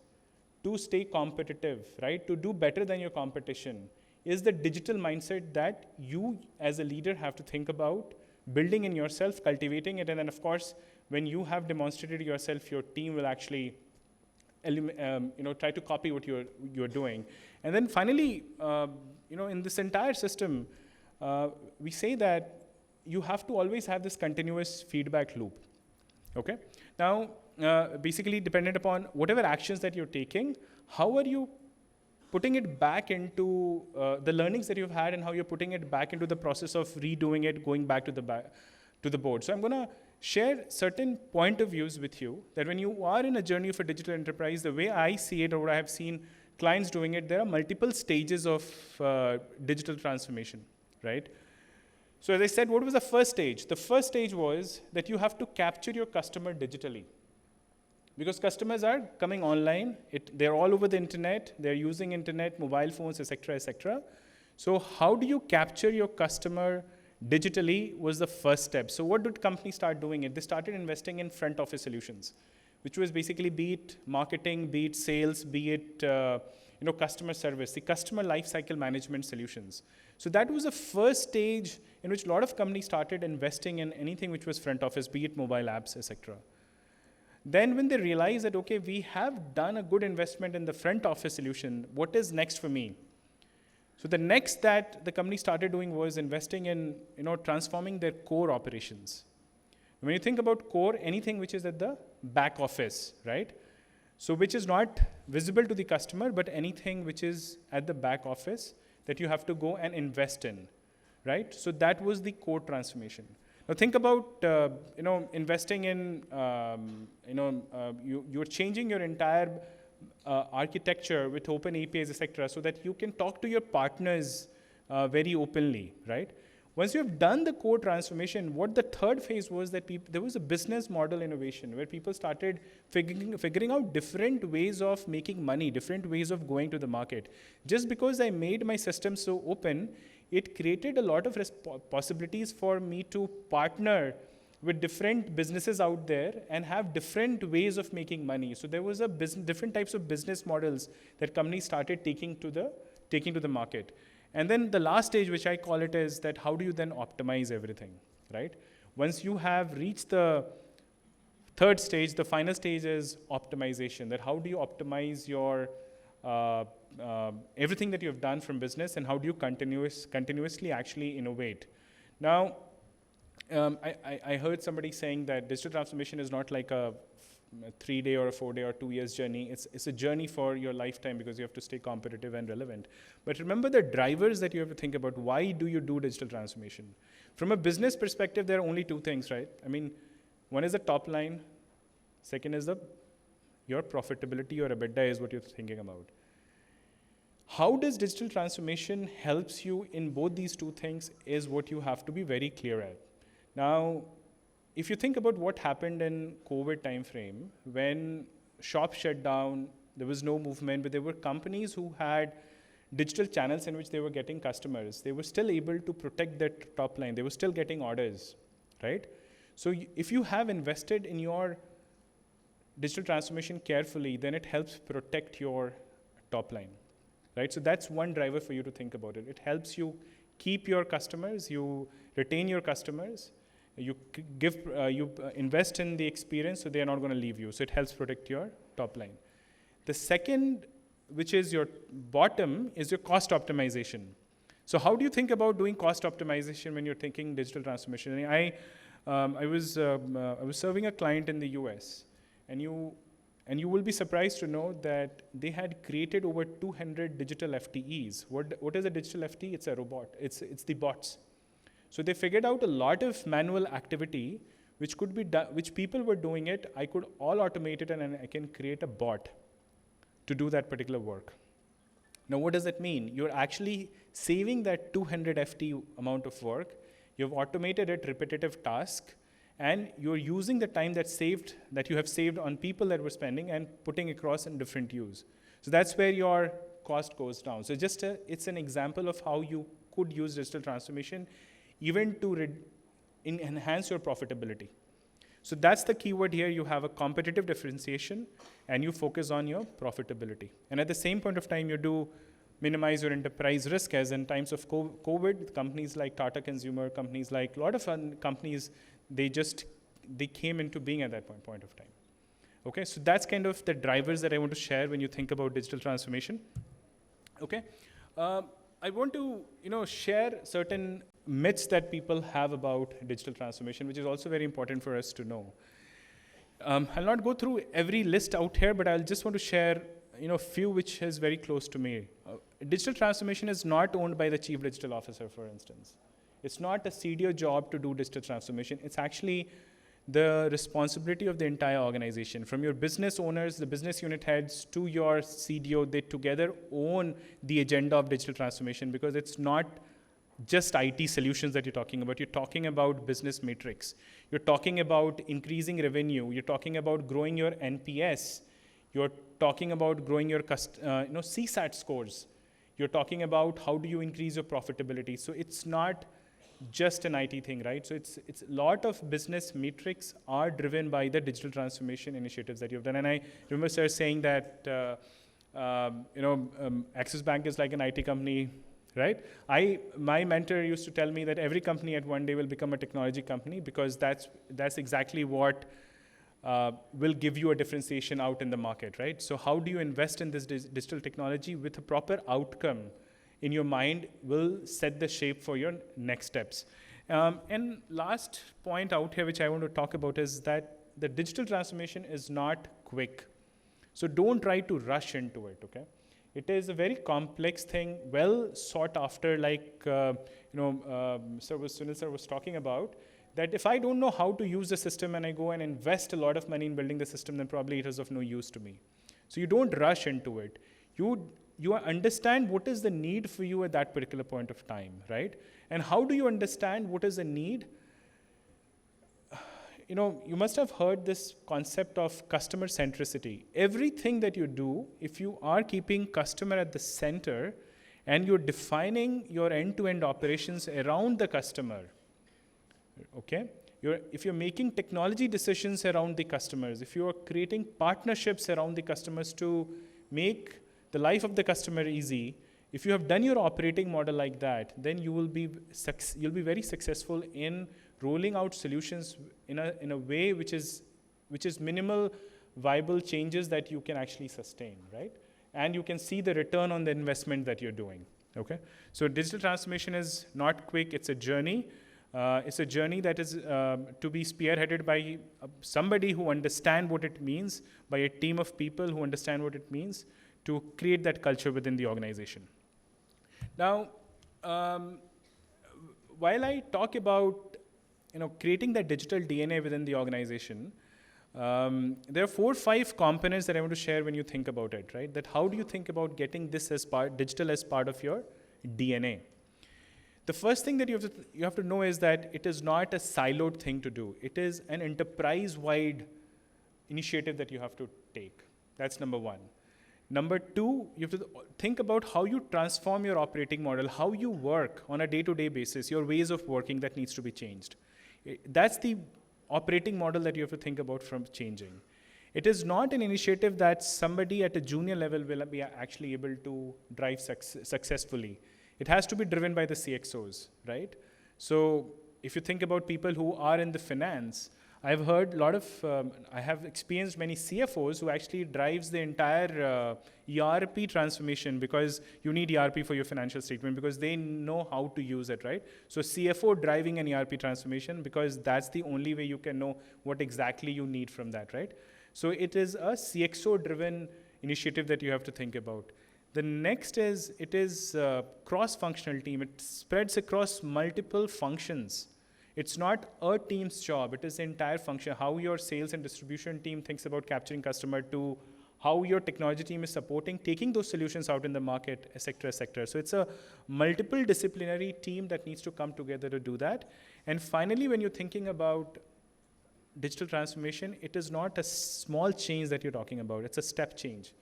to stay competitive, right? To do better than your competition? Is the digital mindset that you as a leader have to think about building in yourself, cultivating it, and then of course, when you have demonstrated yourself, your team will actually try to copy what you're doing. And then finally, in this entire system, we say that you have to always have this continuous feedback loop, okay? Now, basically dependent upon whatever actions that you're taking, how are you putting it back into the learnings that you've had and how you're putting it back into the process of redoing it, going back to the board. So I'm gonna share certain point of views with you that when you are in a journey of a digital enterprise, the way I see it or what I have seen clients doing it, there are multiple stages of digital transformation, right? So as I said, what was the first stage? The first stage was that you have to capture your customer digitally. Because customers are coming online, they're all over the internet, they're using internet, mobile phones, etc., etc. So how do you capture your customer digitally was the first step. So what did companies start doing? They started investing in front office solutions, which was basically be it marketing, be it sales, be it customer service, the customer lifecycle management solutions. So that was the first stage in which a lot of companies started investing in anything which was front office, be it mobile apps, etc. Then when they realized that, okay, we have done a good investment in the front office solution, what is next for me? So the next that the company started doing was investing in transforming their core operations. When you think about core, anything which is at the back office, right? So which is not visible to the customer, but anything which is at the back office that you have to go and invest in, right? So that was the core transformation. Now think about investing in you're changing your entire architecture with open APIs, etc., so that you can talk to your partners very openly, right? Once you have done the core transformation, what the third phase was that there was a business model innovation where people started figuring out different ways of making money, different ways of going to the market. Just because I made my system so open, it created a lot of possibilities for me to partner with different businesses out there and have different ways of making money. So there was different types of business models that companies started taking to the market. And then the last stage, which I call it, is that how do you then optimize everything, right? Once you have reached the third stage, the final stage is optimization, that how do you optimize your everything that you've done from business, and how do you continuously actually innovate? Now, I heard somebody saying that digital transformation is not like a 3-day or a 4-day or 2 years journey. It's a journey for your lifetime because you have to stay competitive and relevant. But remember the drivers that you have to think about. Why do you do digital transformation? From a business perspective, there are only two things, right? I mean, one is the top line. Second is your profitability or EBITDA is what you're thinking about. How does digital transformation helps you in both these two things is what you have to be very clear at. Now, if you think about what happened in COVID timeframe, when shops shut down, there was no movement, but there were companies who had digital channels in which they were getting customers. They were still able to protect their top line. They were still getting orders, right? So if you have invested in your digital transformation carefully, then it helps protect your top line, right? So that's one driver for you to think about it. It helps you keep your customers, you retain your customers, you invest in the experience so they are not going to leave you. So it helps protect your top line. The second, which is your bottom, is your cost optimization. So how do you think about doing cost optimization when you're thinking digital transformation? I was serving a client in the US, and you will be surprised to know that they had created over 200 digital FTEs. What is a digital FTE? It's a robot. It's the bots. So they figured out a lot of manual activity which could be done, which people were doing it. I could all automate it, and I can create a bot to do that particular work. Now, what does that mean? You're actually saving that 200 FTE amount of work. You've automated it, repetitive task, and you're using the time that you have saved on people that were spending and putting across in different use. So that's where your cost goes down. So it's an example of how you could use digital transformation even to enhance your profitability. So that's the keyword here. You have a competitive differentiation, and you focus on your profitability. And at the same point of time, you do minimize your enterprise risk, as in times of COVID, companies like Tata Consumer, companies like a lot of companies, they came into being at that point of time. Okay, so that's kind of the drivers that I want to share when you think about digital transformation. Okay, I want to share certain myths that people have about digital transformation, which is also very important for us to know. I'll not go through every list out here, but I'll just want to share a few which is very close to me. Digital transformation is not owned by the chief digital officer, for instance. It's not a CDO job to do digital transformation. It's actually the responsibility of the entire organization. From your business owners, the business unit heads, to your CDO, they together own the agenda of digital transformation, because it's not just IT solutions that you're talking about. You're talking about business metrics. You're talking about increasing revenue. You're talking about growing your NPS. You're talking about growing your CSAT scores. You're talking about how do you increase your profitability. So it's not just an IT thing, right? So it's a lot of business metrics are driven by the digital transformation initiatives that you've done. And I remember sir saying that Axis Bank is like an IT company, right? My mentor used to tell me that every company at one day will become a technology company, because that's exactly what will give you a differentiation out in the market, right? So how do you invest in this digital technology with a proper outcome in your mind will set the shape for your next steps. And last point out here, which I want to talk about, is that the digital transformation is not quick. So don't try to rush into it, okay? It is a very complex thing, well sought after, like Sunil sir was talking about, that if I don't know how to use the system and I go and invest a lot of money in building the system, then probably it is of no use to me. So you don't rush into it. You understand what is the need for you at that particular point of time, right? And how do you understand what is the need? You must have heard this concept of customer centricity. Everything that you do, if you are keeping customer at the center and you're defining your end-to-end operations around the customer, okay? If you're making technology decisions around the customers, if you're creating partnerships around the customers to make the life of the customer easy, if you have done your operating model like that, then you'll be very successful in rolling out solutions in a way which is minimal viable changes that you can actually sustain, right? And you can see the return on the investment that you're doing, okay? So digital transformation is not quick, it's a journey. It's a journey that is to be spearheaded by somebody who understands what it means, by a team of people who understand what it means, to create that culture within the organization. Now, while I talk about creating that digital DNA within the organization, there are 4 or 5 components that I want to share when you think about it, right? That how do you think about getting this digital as part of your DNA? The first thing that you have to know is that it is not a siloed thing to do. It is an enterprise-wide initiative that you have to take. That's number 1. Number 2, you have to think about how you transform your operating model, how you work on a day-to-day basis, your ways of working that needs to be changed. That's the operating model that you have to think about from changing. It is not an initiative that somebody at a junior level will be actually able to drive successfully. It has to be driven by the CXOs, right? So if you think about people who are in the finance, I've heard a lot of, I have experienced many CFOs who actually drives the entire ERP transformation, because you need ERP for your financial statement, because they know how to use it, right? So CFO driving an ERP transformation, because that's the only way you can know what exactly you need from that, right? So it is a CXO-driven initiative that you have to think about. The next is, it is a cross-functional team. It spreads across multiple functions. It's not a team's job, it is the entire function. How your sales and distribution team thinks about capturing customer, to how your technology team is supporting, taking those solutions out in the market, et cetera, et cetera. So it's a multiple disciplinary team that needs to come together to do that. And finally, when you're thinking about digital transformation, it is not a small change that you're talking about, it's a step change.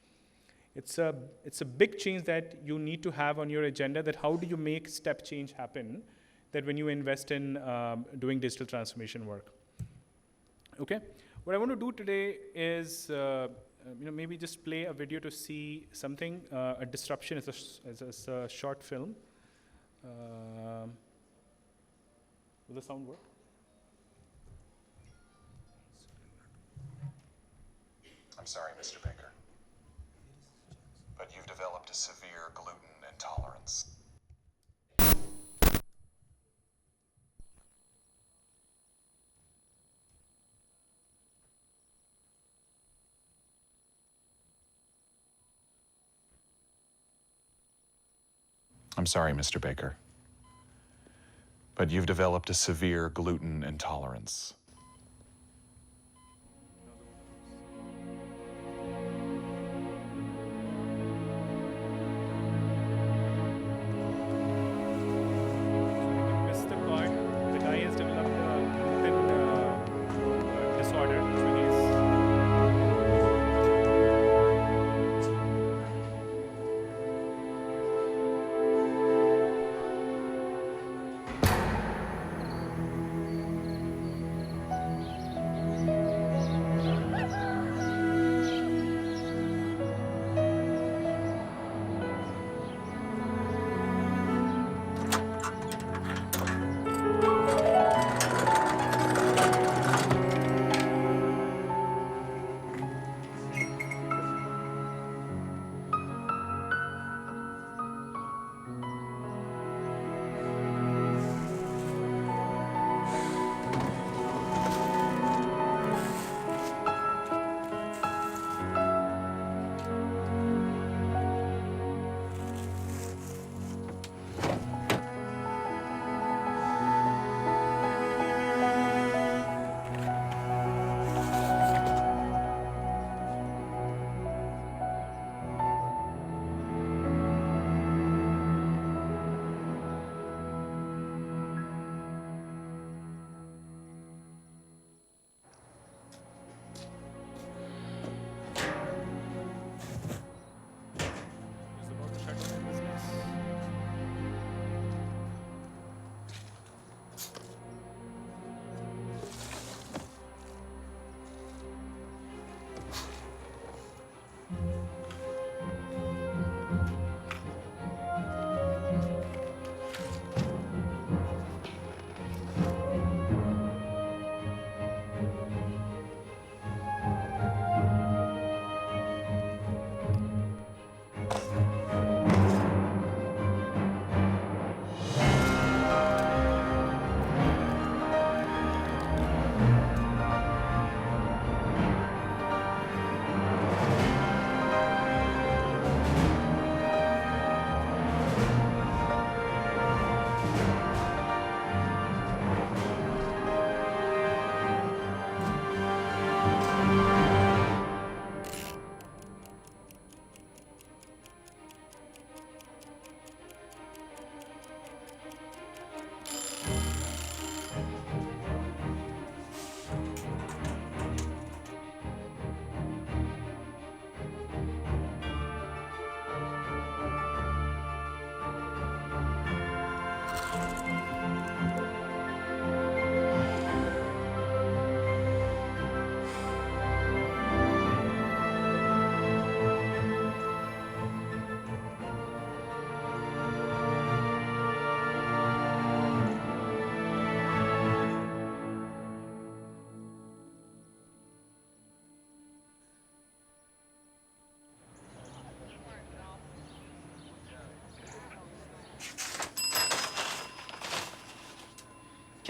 It's a big change that you need to have on your agenda, that how do you make step change happen, that when you invest in doing digital transformation work. Okay, what I want to do today is maybe just play a video to see something. A disruption is a short film. Will the sound work? I'm sorry, Mr. Baker, but you've developed a severe gluten intolerance. I'm sorry, Mr. Baker, but you've developed a severe gluten intolerance.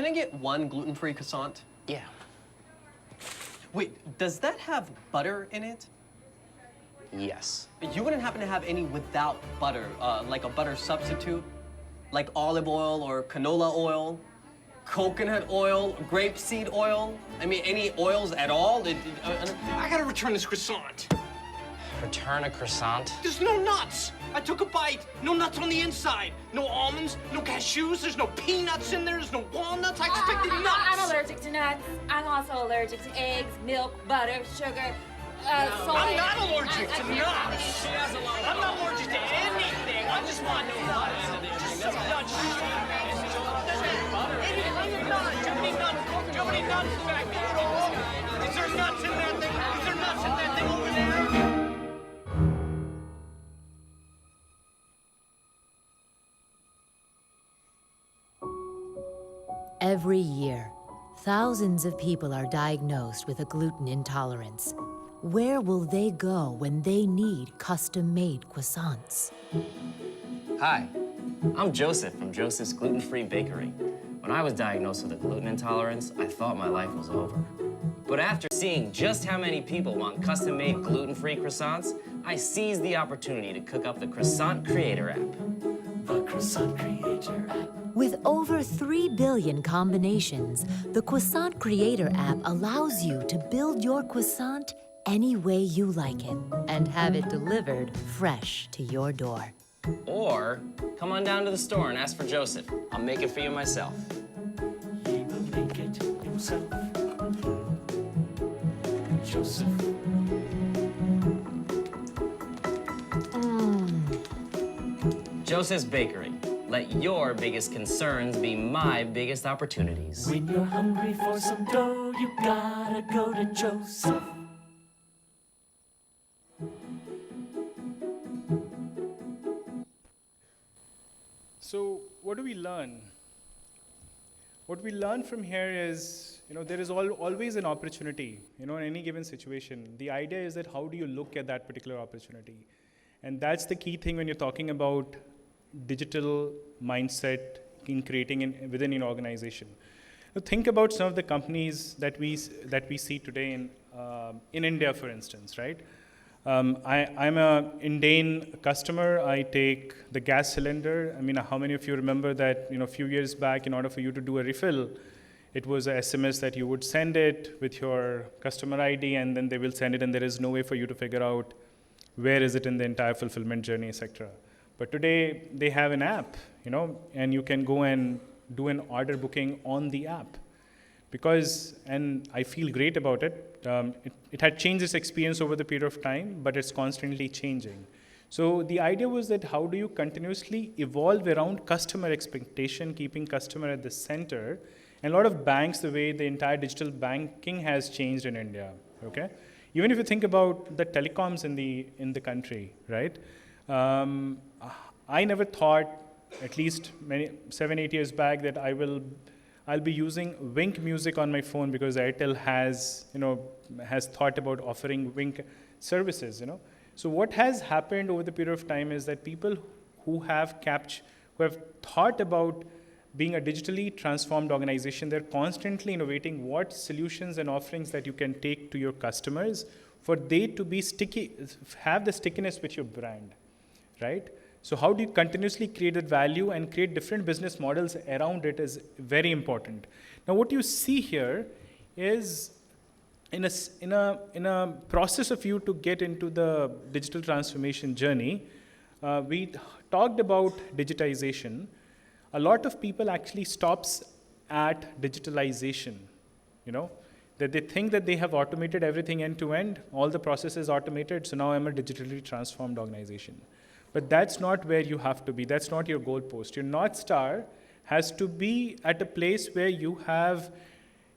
Can I get one gluten-free croissant? Yeah. Wait, does that have butter in it? Yes. You wouldn't happen to have any without butter, like a butter substitute? Like olive oil or canola oil? Coconut oil, grapeseed oil? I mean, any oils at all? I gotta return this croissant. Return a croissant? There's no nuts! I took a bite. No nuts on the inside. No almonds, no cashews. There's no peanuts in there. There's no walnuts. I expected nuts. I'm allergic to nuts. I'm also allergic to eggs, milk, butter, sugar, soy. I'm not allergic to nuts. I'm not allergic to anything. I just want no nuts. That's nuts. Too many nuts. Too many nuts back there. Is there nuts in that thing? Is there nuts in that thing over there? Every year, thousands of people are diagnosed with a gluten intolerance. Where will they go when they need custom-made croissants? Hi, I'm Joseph from Joseph's Gluten-Free Bakery. When I was diagnosed with a gluten intolerance, I thought my life was over. But after seeing just how many people want custom-made gluten-free croissants, I seized the opportunity to cook up the Croissant Creator app. The Croissant Creator app. With over 3 billion combinations, the Croissant Creator app allows you to build your croissant any way you like it and have it delivered fresh to your door. Or come on down to the store and ask for Joseph. I'll make it for you myself. He will make it himself. Joseph. Joseph's Bakery. Let your biggest concerns be my biggest opportunities. When you're hungry for some dough, you gotta go to Joseph. So what do we learn? What we learn from here is, there is always an opportunity, in any given situation. The idea is that how do you look at that particular opportunity? And that's the key thing when you're talking about digital mindset in creating within an organization. Now think about some of the companies that we see today in India, for instance, right? I'm an Indian customer. I take the gas cylinder. I mean, how many of you remember that, a few years back, in order for you to do a refill, it was a SMS that you would send it with your customer ID, and then they will send it, and there is no way for you to figure out where is it in the entire fulfillment journey, etc. But today, they have an app, and you can go and do an order booking on the app. And I feel great about it. It had changed its experience over the period of time, but it's constantly changing. So the idea was that how do you continuously evolve around customer expectation, keeping customer at the center, and a lot of banks, the way the entire digital banking has changed in India, okay? Even if you think about the telecoms in the country, right? I never thought, at least 7-8 years back, that I'll be using Wink music on my phone because Airtel has thought about offering Wink services, So what has happened over the period of time is that people who have thought about being a digitally transformed organization, they're constantly innovating what solutions and offerings that you can take to your customers for they to be sticky, have the stickiness with your brand, right? So how do you continuously create that value and create different business models around it is very important. Now, what you see here is in a process of you to get into the digital transformation journey, we talked about digitization. A lot of people actually stops at digitalization, that they think that they have automated everything end to end, all the processes automated, so now I'm a digitally transformed organization. But that's not where you have to be. That's not your goalpost. Your North Star has to be at a place where you have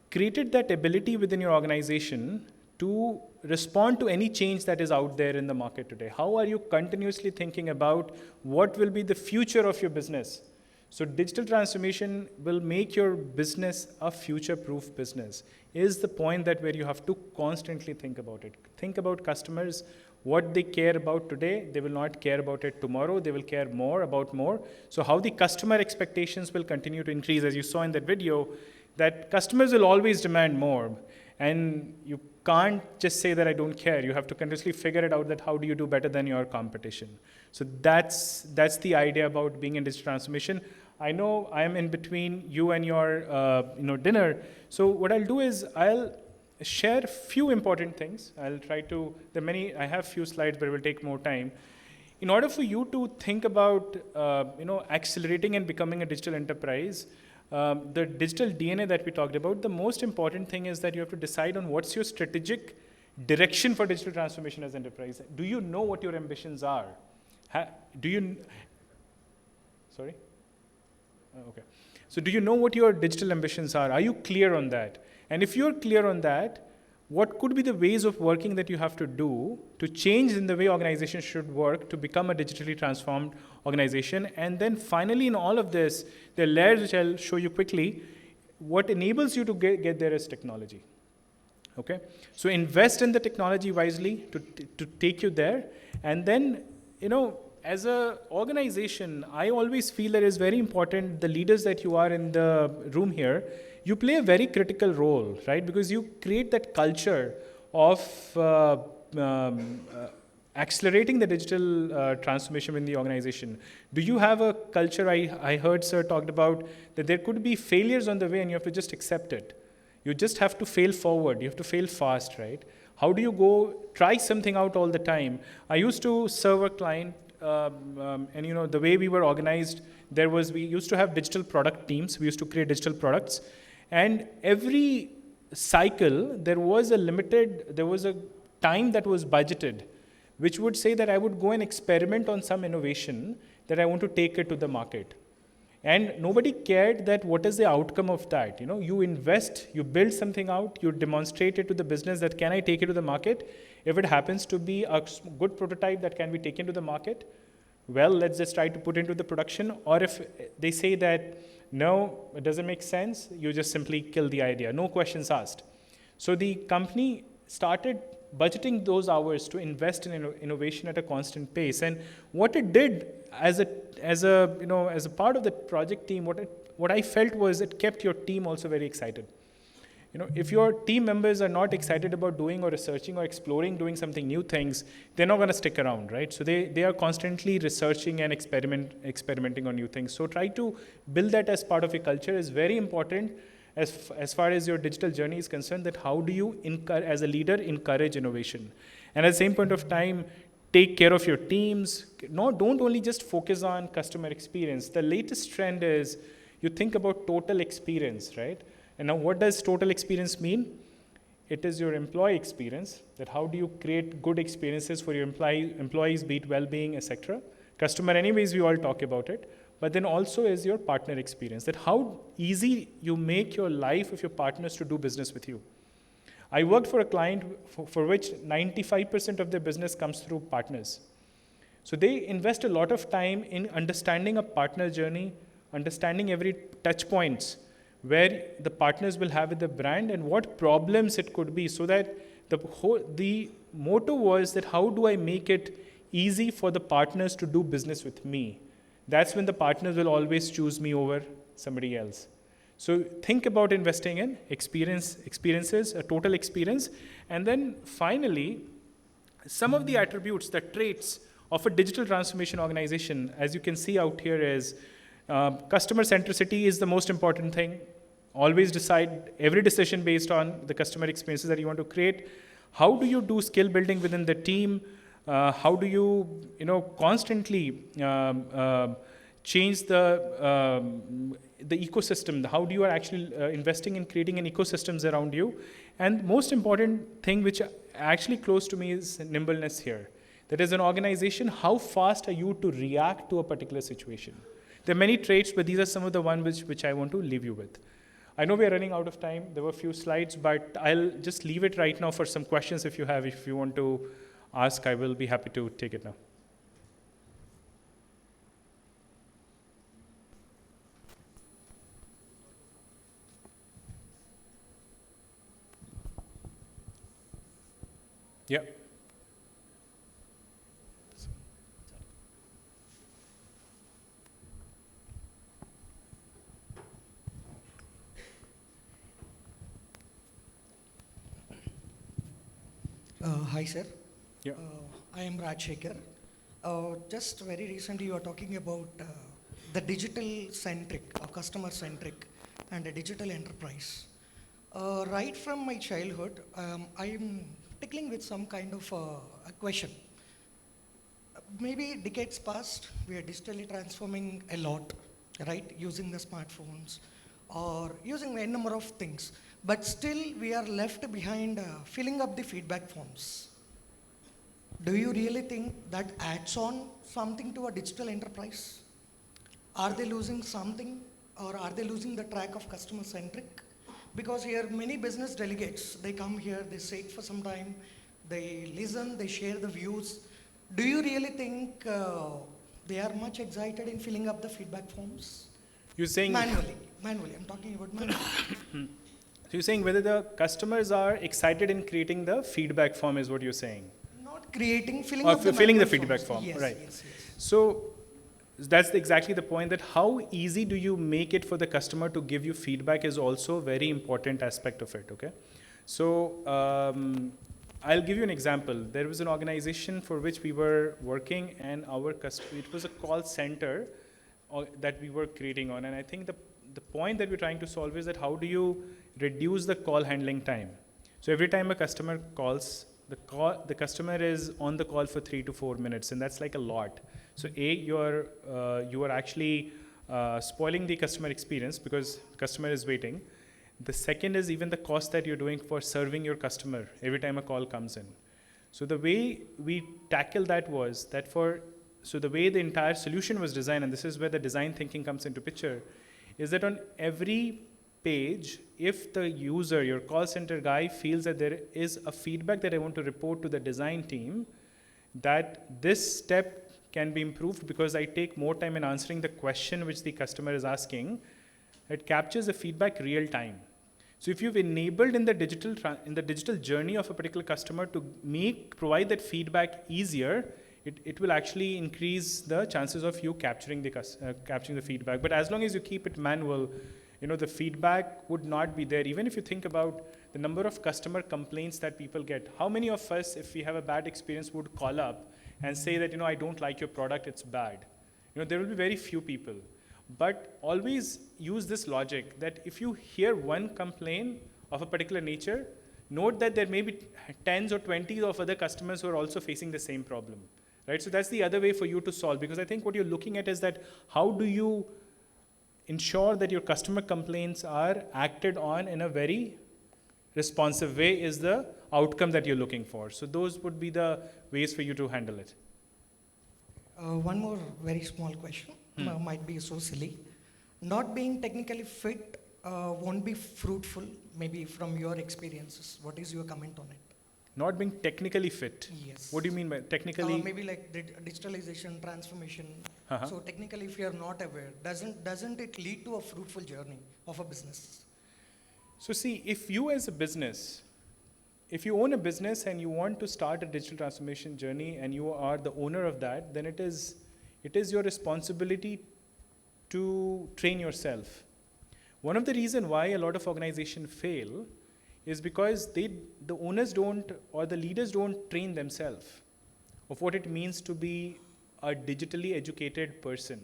created that ability within your organization to respond to any change that is out there in the market today. How are you continuously thinking about what will be the future of your business? So digital transformation will make your business a future-proof business, is the point that where you have to constantly think about it. Think about customers. What they care about today, they will not care about it tomorrow. They will care more about more. So how the customer expectations will continue to increase, as you saw in that video, that customers will always demand more. And you can't just say that I don't care. You have to continuously figure it out that how do you do better than your competition. So that's the idea about being in digital transformation. I know I am in between you and your dinner. So what I'll do is I'll share a few important things. I'll try to, I have few slides, but it will take more time. In order for you to think about accelerating and becoming a digital enterprise, the digital DNA that we talked about, the most important thing is that you have to decide on what's your strategic direction for digital transformation as enterprise. Do you know what your ambitions are? Sorry? Okay. So do you know what your digital ambitions are? Are you clear on that? And if you're clear on that, what could be the ways of working that you have to do to change in the way organizations should work to become a digitally transformed organization? And then finally, in all of this, there are layers which I'll show you quickly. What enables you to get there is technology. Okay? So invest in the technology wisely to take you there. And then, as an organization, I always feel that it's very important, the leaders that you are in the room here, you play a very critical role, right? Because you create that culture of accelerating the digital transformation in the organization. Do you have a culture? I heard sir talked about that there could be failures on the way and you have to just accept it. You just have to fail forward. You have to fail fast, right? How do you go try something out all the time? I used to serve a client and the way we were organized, we used to have digital product teams. We used to create digital products. And every cycle, there was a time that was budgeted, which would say that I would go and experiment on some innovation that I want to take it to the market. And nobody cared that what is the outcome of that. You invest, you build something out, you demonstrate it to the business that can I take it to the market? If it happens to be a good prototype that can be taken to the market, well, let's just try to put into the production. Or if they say that, no, it doesn't make sense, you just simply kill the idea. No questions asked. So the company started budgeting those hours to invest in innovation at a constant pace. And what it did as a part of the project team, what I felt was it kept your team also very excited. If your team members are not excited about doing or researching or exploring, doing something new things, they're not going to stick around, right? So they are constantly researching and experimenting on new things. So try to build that as part of your culture is very important as far as your digital journey is concerned, that how do you, as a leader, encourage innovation? And at the same point of time, take care of your teams. Don't only just focus on customer experience. The latest trend is you think about total experience, right? And now what does total experience mean? It is your employee experience, that how do you create good experiences for your employees, be it well-being, etc. Customer, anyways, we all talk about it. But then also is your partner experience, that how easy you make your life of your partners to do business with you. I worked for a client for which 95% of their business comes through partners. So they invest a lot of time in understanding a partner journey, understanding every touch points where the partners will have with the brand and what problems it could be, so that the motto was that how do I make it easy for the partners to do business with me? That's when the partners will always choose me over somebody else. So think about investing in experiences, a total experience. And then finally, some of the attributes, the traits of a digital transformation organization, as you can see out here, is customer centricity is the most important thing. Always decide every decision based on the customer experiences that you want to create. How do you do skill building within the team? How do you, constantly change the ecosystem? How do you are actually investing in creating an ecosystems around you? And most important thing, which actually close to me, is nimbleness here. That as an organization, how fast are you to react to a particular situation? There are many traits, but these are some of the ones which I want to leave you with. I know we are running out of time. There were a few slides, but I'll just leave it right now for some questions if you have. If you want to ask, I will be happy to take it now. Yeah. Hi, sir. Yeah. I am Rajshekhar. Just very recently, you are talking about the digital-centric, customer-centric, and a digital enterprise. Right from my childhood, I am tickling with some kind of a question. Maybe decades past, we are digitally transforming a lot, right? Using the smartphones or using a number of things. But still, we are left behind filling up the feedback forms. Do you really think that adds on something to a digital enterprise? Are they losing something, or are they losing the track of customer centric? Because here many business delegates, they come here, they sit for some time, they listen, they share the views. Do you really think they are much excited in filling up the feedback forms? You're saying Manually, I'm talking about manually. So you're saying whether the customers are excited in creating the feedback form is what you're saying? Not creating, filling Or up the filling the manual feedback forms. form, Yes, right. yes, yes. So that's exactly the point, that how easy do you make it for the customer to give you feedback is also a very important aspect of it, okay? So I'll give you an example. There was an organization for which we were working, and it was a call center that we were creating on, and I think the point that we're trying to solve is that how do you reduce the call handling time? So every time a customer calls, the customer is on the call for 3 to 4 minutes, and that's like a lot. So you are actually spoiling the customer experience because the customer is waiting. The second is even the cost that you're doing for serving your customer every time a call comes in. So the way we tackle that was that so the way the entire solution was designed, and this is where the design thinking comes into picture, is that on every page, if the user, your call center guy, feels that there is a feedback that I want to report to the design team, that this step can be improved because I take more time in answering the question which the customer is asking, it captures the feedback real time. So if you've enabled in the digital journey of a particular customer to provide that feedback easier, it will actually increase the chances of you capturing the feedback. But as long as you keep it manual, the feedback would not be there. Even if you think about the number of customer complaints that people get, how many of us, if we have a bad experience, would call up and say that, I don't like your product, it's bad? There will be very few people. But always use this logic that if you hear one complaint of a particular nature, note that there may be tens or 20 of other customers who are also facing the same problem, right? So that's the other way for you to solve, because I think what you're looking at is that how do you ensure that your customer complaints are acted on in a very responsive way is the outcome that you're looking for. So those would be the ways for you to handle it. One more very small question, might be so silly. Not being technically fit won't be fruitful, maybe from your experiences. What is your comment on it? Not being technically fit? Yes. What do you mean by technically? Maybe like digitalization, transformation. So technically, if you are not aware, doesn't it lead to a fruitful journey of a business? So see, if you as a business, if you own a business and you want to start a digital transformation journey and you are the owner of that, then it is your responsibility to train yourself. One of the reasons why a lot of organizations fail is because the owners don't, or the leaders don't train themselves of what it means to be a digitally educated person.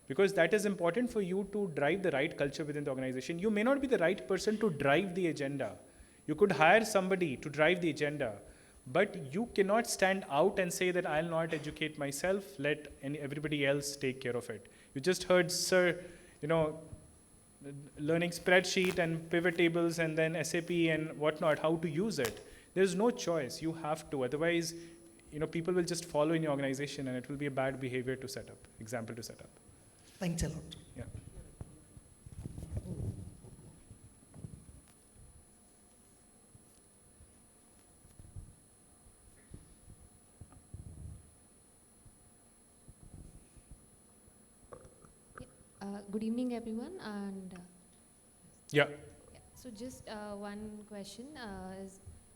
Because that is important for you to drive the right culture within the organization. You may not be the right person to drive the agenda. You could hire somebody to drive the agenda, but you cannot stand out and say that I'll not educate myself, let everybody else take care of it. You just heard Sir, learning spreadsheet and pivot tables and then SAP and whatnot, how to use it. There's no choice. You have to. Otherwise, people will just follow in your organization and it will be a bad behavior to set up, example to set up. Thanks a lot. Yeah. Good evening, everyone. And yeah. So just one question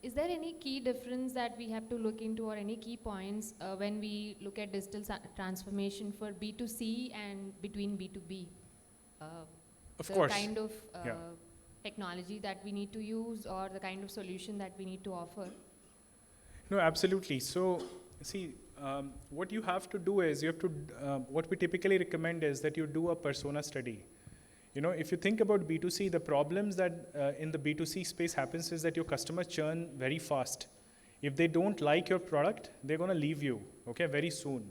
is there any key difference that we have to look into, or any key points when we look at digital transformation for B2C and between B2B? Of course. The kind of technology that we need to use, or the kind of solution that we need to offer? No, absolutely. So, see, what you have to do is what we typically recommend is that you do a persona study. If you think about B2C, the problems that in the B2C space happens is that your customers churn very fast. If they don't like your product, they're going to leave you, okay, very soon.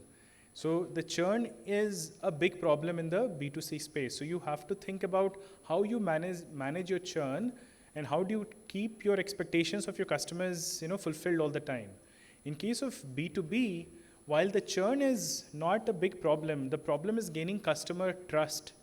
So the churn is a big problem in the B2C space. So you have to think about how you manage your churn and how do you keep your expectations of your customers, fulfilled all the time. In case of B2B, while the churn is not a big problem, the problem is gaining customer trust.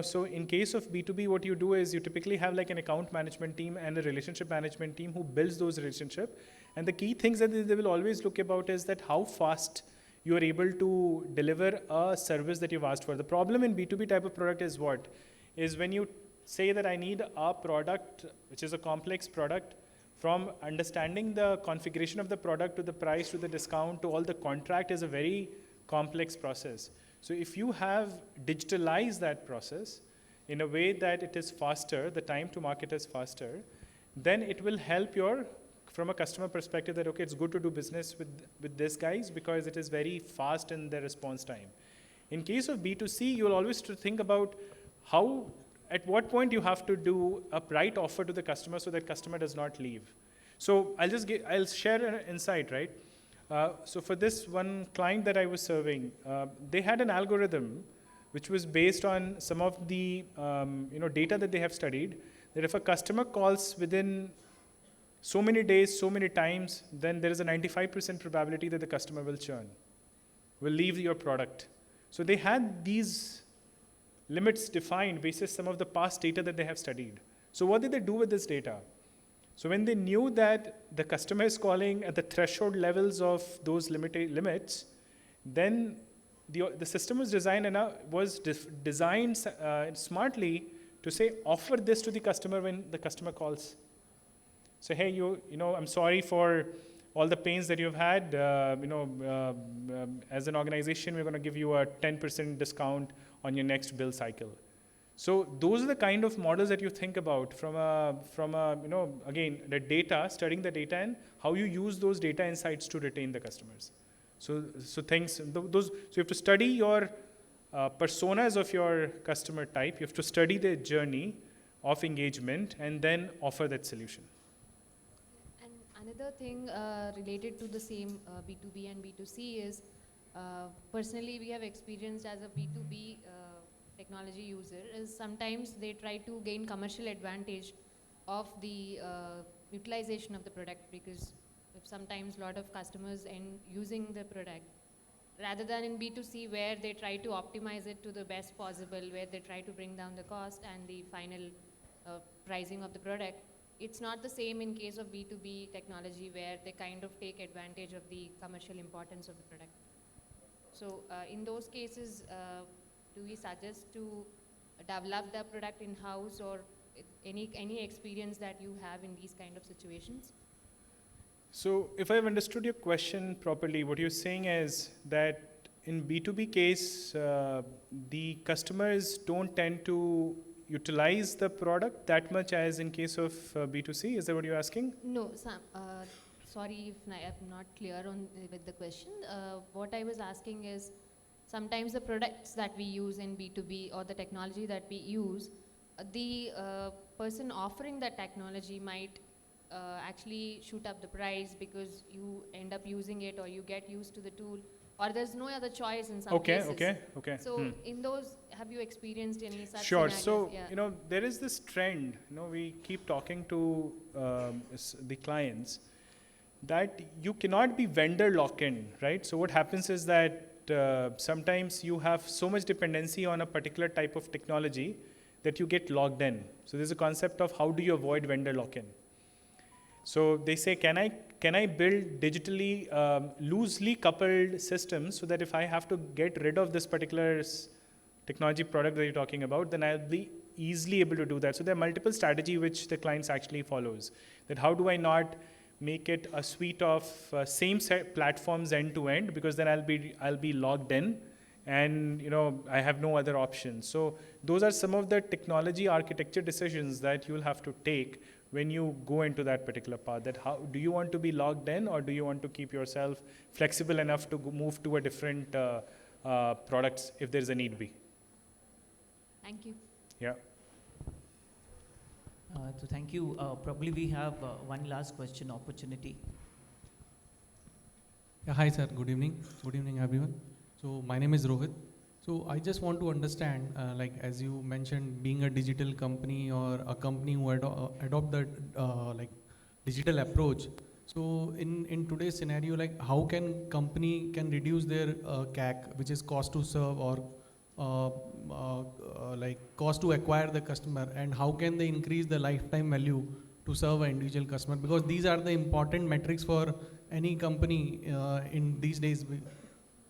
So in case of B2B, what you do is you typically have like an account management team and a relationship management team who builds those relationships. And the key things that they will always look about is that how fast you are able to deliver a service that you've asked for. The problem in B2B type of product is what? Is when you say that I need a product, which is a complex product, from understanding the configuration of the product to the price to the discount to all the contract is a very complex process. So if you have digitalized that process in a way that it is faster, the time to market is faster, then it will help from a customer perspective that, okay, it's good to do business with this guys because it is very fast in their response time. In case of B2C, you'll always think about at what point you have to do a right offer to the customer so that customer does not leave. So I'll share an insight, right? So for this one client that I was serving, they had an algorithm which was based on some of the data that they have studied, that if a customer calls within so many days, so many times, then there is a 95% probability that the customer will churn, will leave your product. So they had these limits defined based on some of the past data that they have studied. So what did they do with this data? So when they knew that the customer is calling at the threshold levels of those limits, then the system was designed smartly to say, offer this to the customer when the customer calls. So hey, I'm sorry for all the pains that you've had. As an organization, we're going to give you a 10% discount on your next bill cycle. So those are the kind of models that you think about from again, the data, studying the data and how you use those data insights to retain the customers. So you have to study your personas of your customer type. You have to study their journey of engagement and then offer that solution. And another thing related to the same B2B and B2C is, personally we have experienced as a B2B technology user is sometimes they try to gain commercial advantage of the utilization of the product, because if sometimes a lot of customers end using the product rather than in B2C where they try to optimize it to the best possible, where they try to bring down the cost and the final pricing of the product. It's not the same in case of B2B technology where they kind of take advantage of the commercial importance of the product. So in those cases, do we suggest to develop the product in-house, or any experience that you have in these kind of situations? So if I've understood your question properly, what you're saying is that in B2B case, the customers don't tend to utilize the product that much as in case of B2C. Is that what you're asking? No, sorry if I'm not clear with the question. What I was asking is, sometimes the products that we use in B2B or the technology that we use, the person offering that technology might actually shoot up the price because you end up using it or you get used to the tool, or there's no other choice in some cases. Okay. So in those, have you experienced any such Sure. scenarios? So, there is this trend, we keep talking to the clients that you cannot be vendor lock-in, right? So what happens is that sometimes you have so much dependency on a particular type of technology that you get logged in. So there's a concept of how do you avoid vendor lock-in. So they say, can I build digitally loosely coupled systems so that if I have to get rid of this particular technology product that you're talking about, then I'll be easily able to do that. So there are multiple strategies which the clients actually follows. That how do I not make it a suite of same set platforms end to end, because then I'll be logged in and I have no other options. So those are some of the technology architecture decisions that you'll have to take when you go into that particular path? That how do you want to be logged in, or do you want to keep yourself flexible enough to move to a different products if there is a need be? Thank you. Yeah. So thank you. Probably we have one last question opportunity. Yeah, hi sir, good evening. Good evening everyone. So my name is Rohit. So I just want to understand, like as you mentioned, being a digital company or a company who adopt the like digital approach. So in today's scenario, like how can company can reduce their CAC, which is cost to serve, or like cost to acquire the customer, and how can they increase the lifetime value to serve an individual customer? Because these are the important metrics for any company in these days.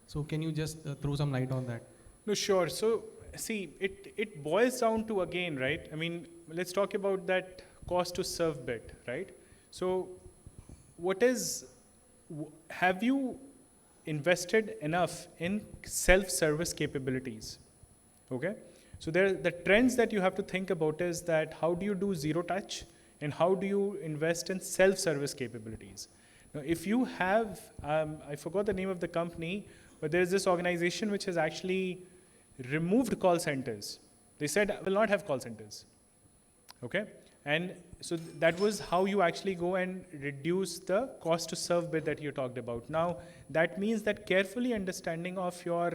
So can you just throw some light on that? No, sure. So see, it boils down to, again, right? I mean, let's talk about that cost to serve bit, right? So have you invested enough in self-service capabilities? Okay. So the trends that you have to think about is that how do you do zero touch, and how do you invest in self-service capabilities? Now, if you have, I forgot the name of the company, but there is this organization which has actually removed call centers. They said, I will not have call centers. Okay? And so that was how you actually go and reduce the cost to serve bit that you talked about. Now, that means that carefully understanding of your,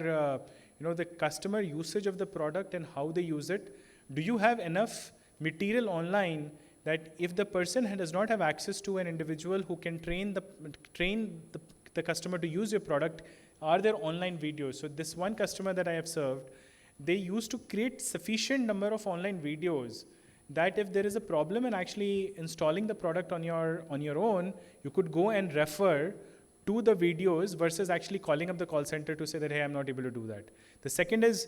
the customer usage of the product and how they use it. Do you have enough material online that if the person does not have access to an individual who can train the customer to use your product, are there online videos? So this one customer that I have served, they used to create sufficient number of online videos that if there is a problem in actually installing the product on your own, you could go and refer to the videos versus actually calling up the call center to say that, hey, I'm not able to do that. The second is,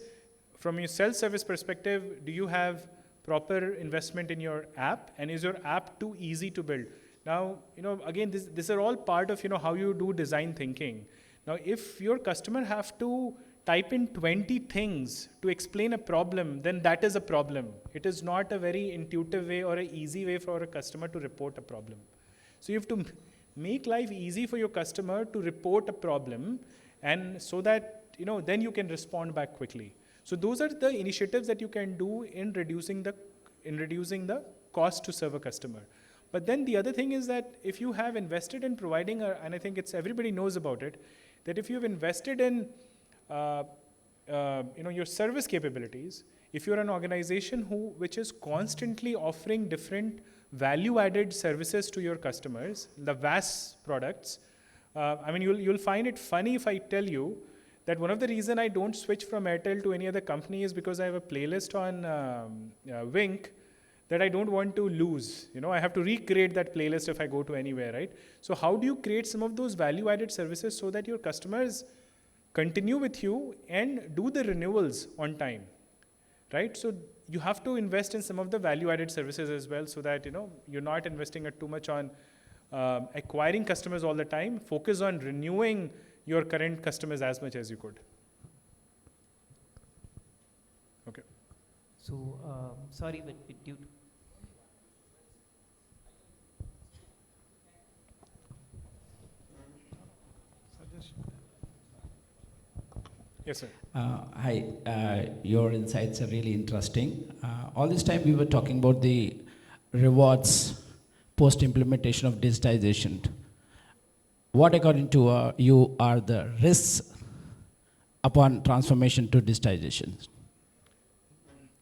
from your self-service perspective, do you have proper investment in your app, and is your app too easy to build? Now, again, these are all part of, how you do design thinking. Now, if your customer have to type in 20 things to explain a problem, then that is a problem. It is not a very intuitive way or an easy way for a customer to report a problem. So you have to make life easy for your customer to report a problem, and so that, then you can respond back quickly. So those are the initiatives that you can do in reducing the cost to serve a customer. But then the other thing is that if you have invested in providing, and I think everybody knows about it, that if you've invested in your service capabilities, if you're an organization which is constantly offering different value-added services to your customers, the VAS products, you'll find it funny if I tell you that one of the reasons I don't switch from Airtel to any other company is because I have a playlist on Wink that I don't want to lose. I have to recreate that playlist if I go to anywhere, right? So how do you create some of those value-added services so that your customers continue with you and do the renewals on time, right? So you have to invest in some of the value-added services as well, so that you're not investing too much on acquiring customers all the time. Focus on renewing your current customers as much as you could. Okay. So, sorry, but due to Yes, sir. Hi, your insights are really interesting. All this time we were talking about the rewards post-implementation of digitization. What, according to you, are the risks upon transformation to digitization?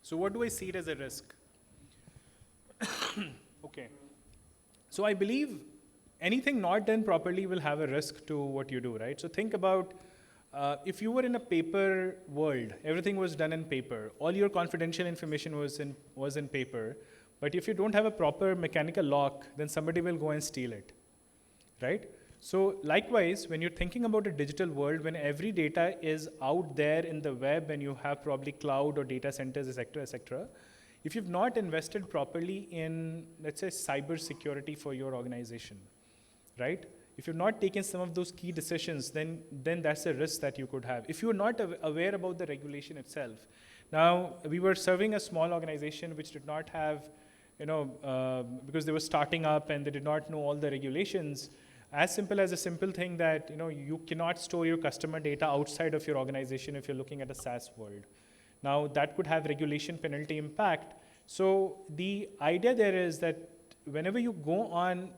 So what do I see it as a risk? Okay. So I believe anything not done properly will have a risk to what you do, right? So think about if you were in a paper world, everything was done in paper, all your confidential information was in paper, but if you don't have a proper mechanical lock, then somebody will go and steal it, right? So likewise, when you're thinking about a digital world, when every data is out there in the web and you have probably cloud or data centers, et cetera, if you've not invested properly in, let's say, cyber security for your organization, right? If you're not taking some of those key decisions, then that's a risk that you could have. If you're not aware about the regulation itself. Now, we were serving a small organization which did not have because they were starting up and they did not know all the regulations. As simple as a simple thing that, you cannot store your customer data outside of your organization if you're looking at a SaaS world. Now, that could have regulation penalty impact. So the idea there is that whenever you go on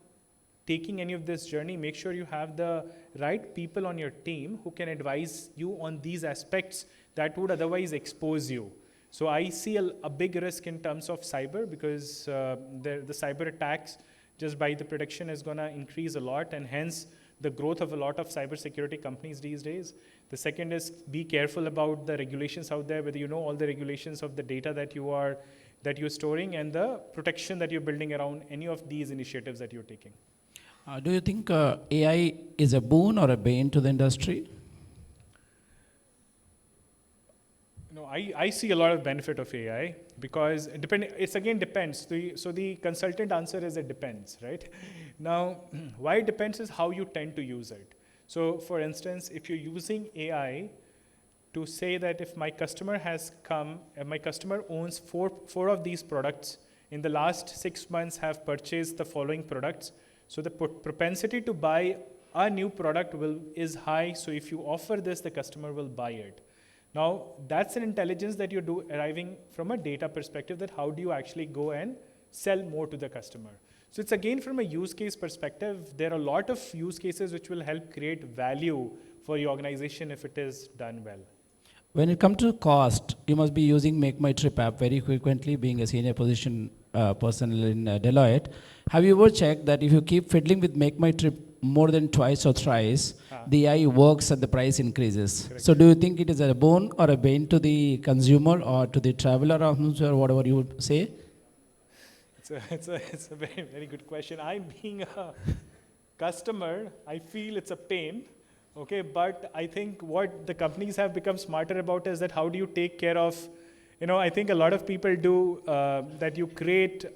taking any of this journey, make sure you have the right people on your team who can advise you on these aspects that would otherwise expose you. So I see a big risk in terms of cyber, because the cyber attacks just by the prediction is going to increase a lot, and hence the growth of a lot of cybersecurity companies these days. The second is be careful about the regulations out there, whether you know all the regulations of the data that you're storing and the protection that you're building around any of these initiatives that you're taking. Do you think AI is a boon or a bane to the industry? I see a lot of benefit of AI, because it again depends. So the consultant answer is it depends, right? Now, why it depends is how you tend to use it. So for instance, if you're using AI to say that if my customer has come, and my customer owns four of these products, in the last 6 months have purchased the following products, so the propensity to buy a new product is high, so if you offer this, the customer will buy it. Now, that's an intelligence that you're arriving from a data perspective, that how do you actually go and sell more to the customer. So it's again from a use case perspective, there are a lot of use cases which will help create value for your organization if it is done well. When it comes to cost, you must be using Make My Trip app very frequently, being a senior position person in Deloitte. Have you ever checked that if you keep fiddling with Make My Trip more than twice or thrice, the AI works and the price increases? Correct. So do you think it is a boon or a bane to the consumer or to the traveler, or whatever you would say? It's a very, very good question. I'm being a customer, I feel it's a pain. Okay, but I think what the companies have become smarter about is that how do you take care of, I think a lot of people do that you create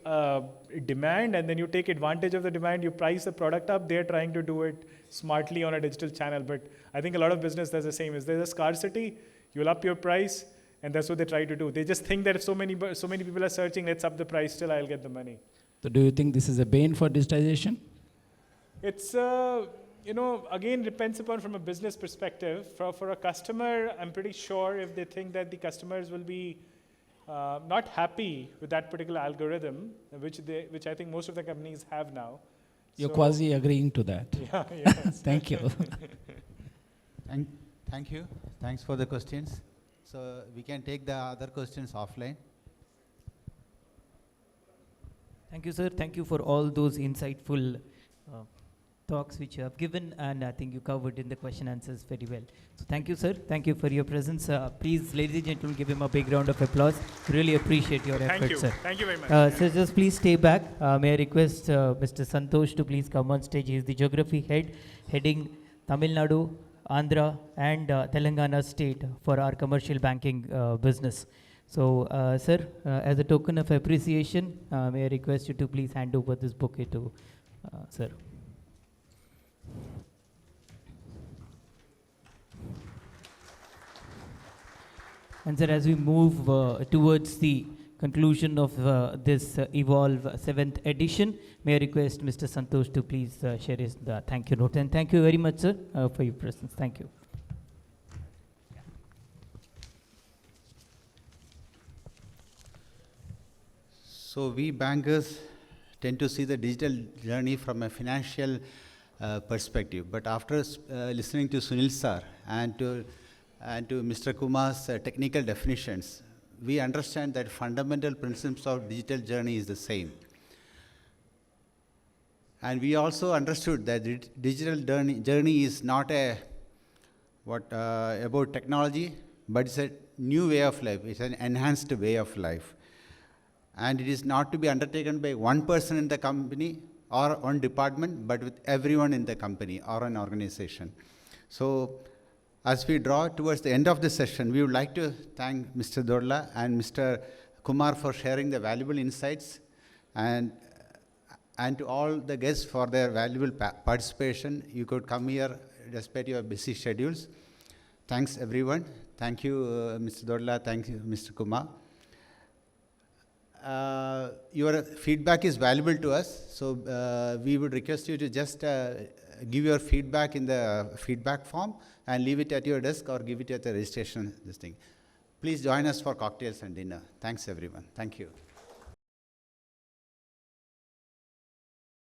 demand and then you take advantage of the demand, you price the product up, they're trying to do it smartly on a digital channel. But I think a lot of business does the same. Is there's a scarcity, you'll up your price, and that's what they try to do. They just think that if so many people are searching, let's up the price, still I'll get the money. So do you think this is a bane for digitization? It's again, depends upon from a business perspective. For a customer, I'm pretty sure if they think that the customers will be not happy with that particular algorithm, which I think most of the companies have now. You're quasi agreeing to that. Yeah, yes. Thank you. Thank you. Thanks for the questions. So we can take the other questions offline. Thank you, sir. Thank you for all those insightful talks which you have given, and I think you covered in the question answers very well. So thank you, sir. Thank you for your presence. Please, ladies and gentlemen, give him a big round of applause. Really appreciate your effort, sir. Thank you very much. Sir, just please stay back. May I request Mr. Santosh to please come on stage. He is the geography head, heading Tamil Nadu, Andhra, and Telangana state for our commercial banking business. So, sir, as a token of appreciation, may I request you to please hand over this bouquet to sir. And sir, as we move towards the conclusion of this Evolve 7th edition, may I request Mr. Santosh to please share his thank you note. And thank you very much, sir, for your presence. Thank you. So we bankers tend to see the digital journey from a financial perspective. But after listening to Sunil sir and to Mr. Kumar's technical definitions, we understand that fundamental principles of digital journey is the same. And we also understood that digital journey is not about technology, but it's a new way of life. It's an enhanced way of life. And it is not to be undertaken by one person in the company or one department, but with everyone in the company or an organization. So as we draw towards the end of the session, we would like to thank Mr. Dodla and Mr. Kumar for sharing the valuable insights, and to all the guests for their valuable participation. You could come here despite your busy schedules. Thanks, everyone. Thank you, Mr. Dodla. Thank you, Mr. Kumar. your feedback is valuable to us, so we would request you to just give your feedback in the feedback form and leave it at your desk or give it at the registration, this thing. Please join us for cocktails and dinner. Thanks everyone. Thank you.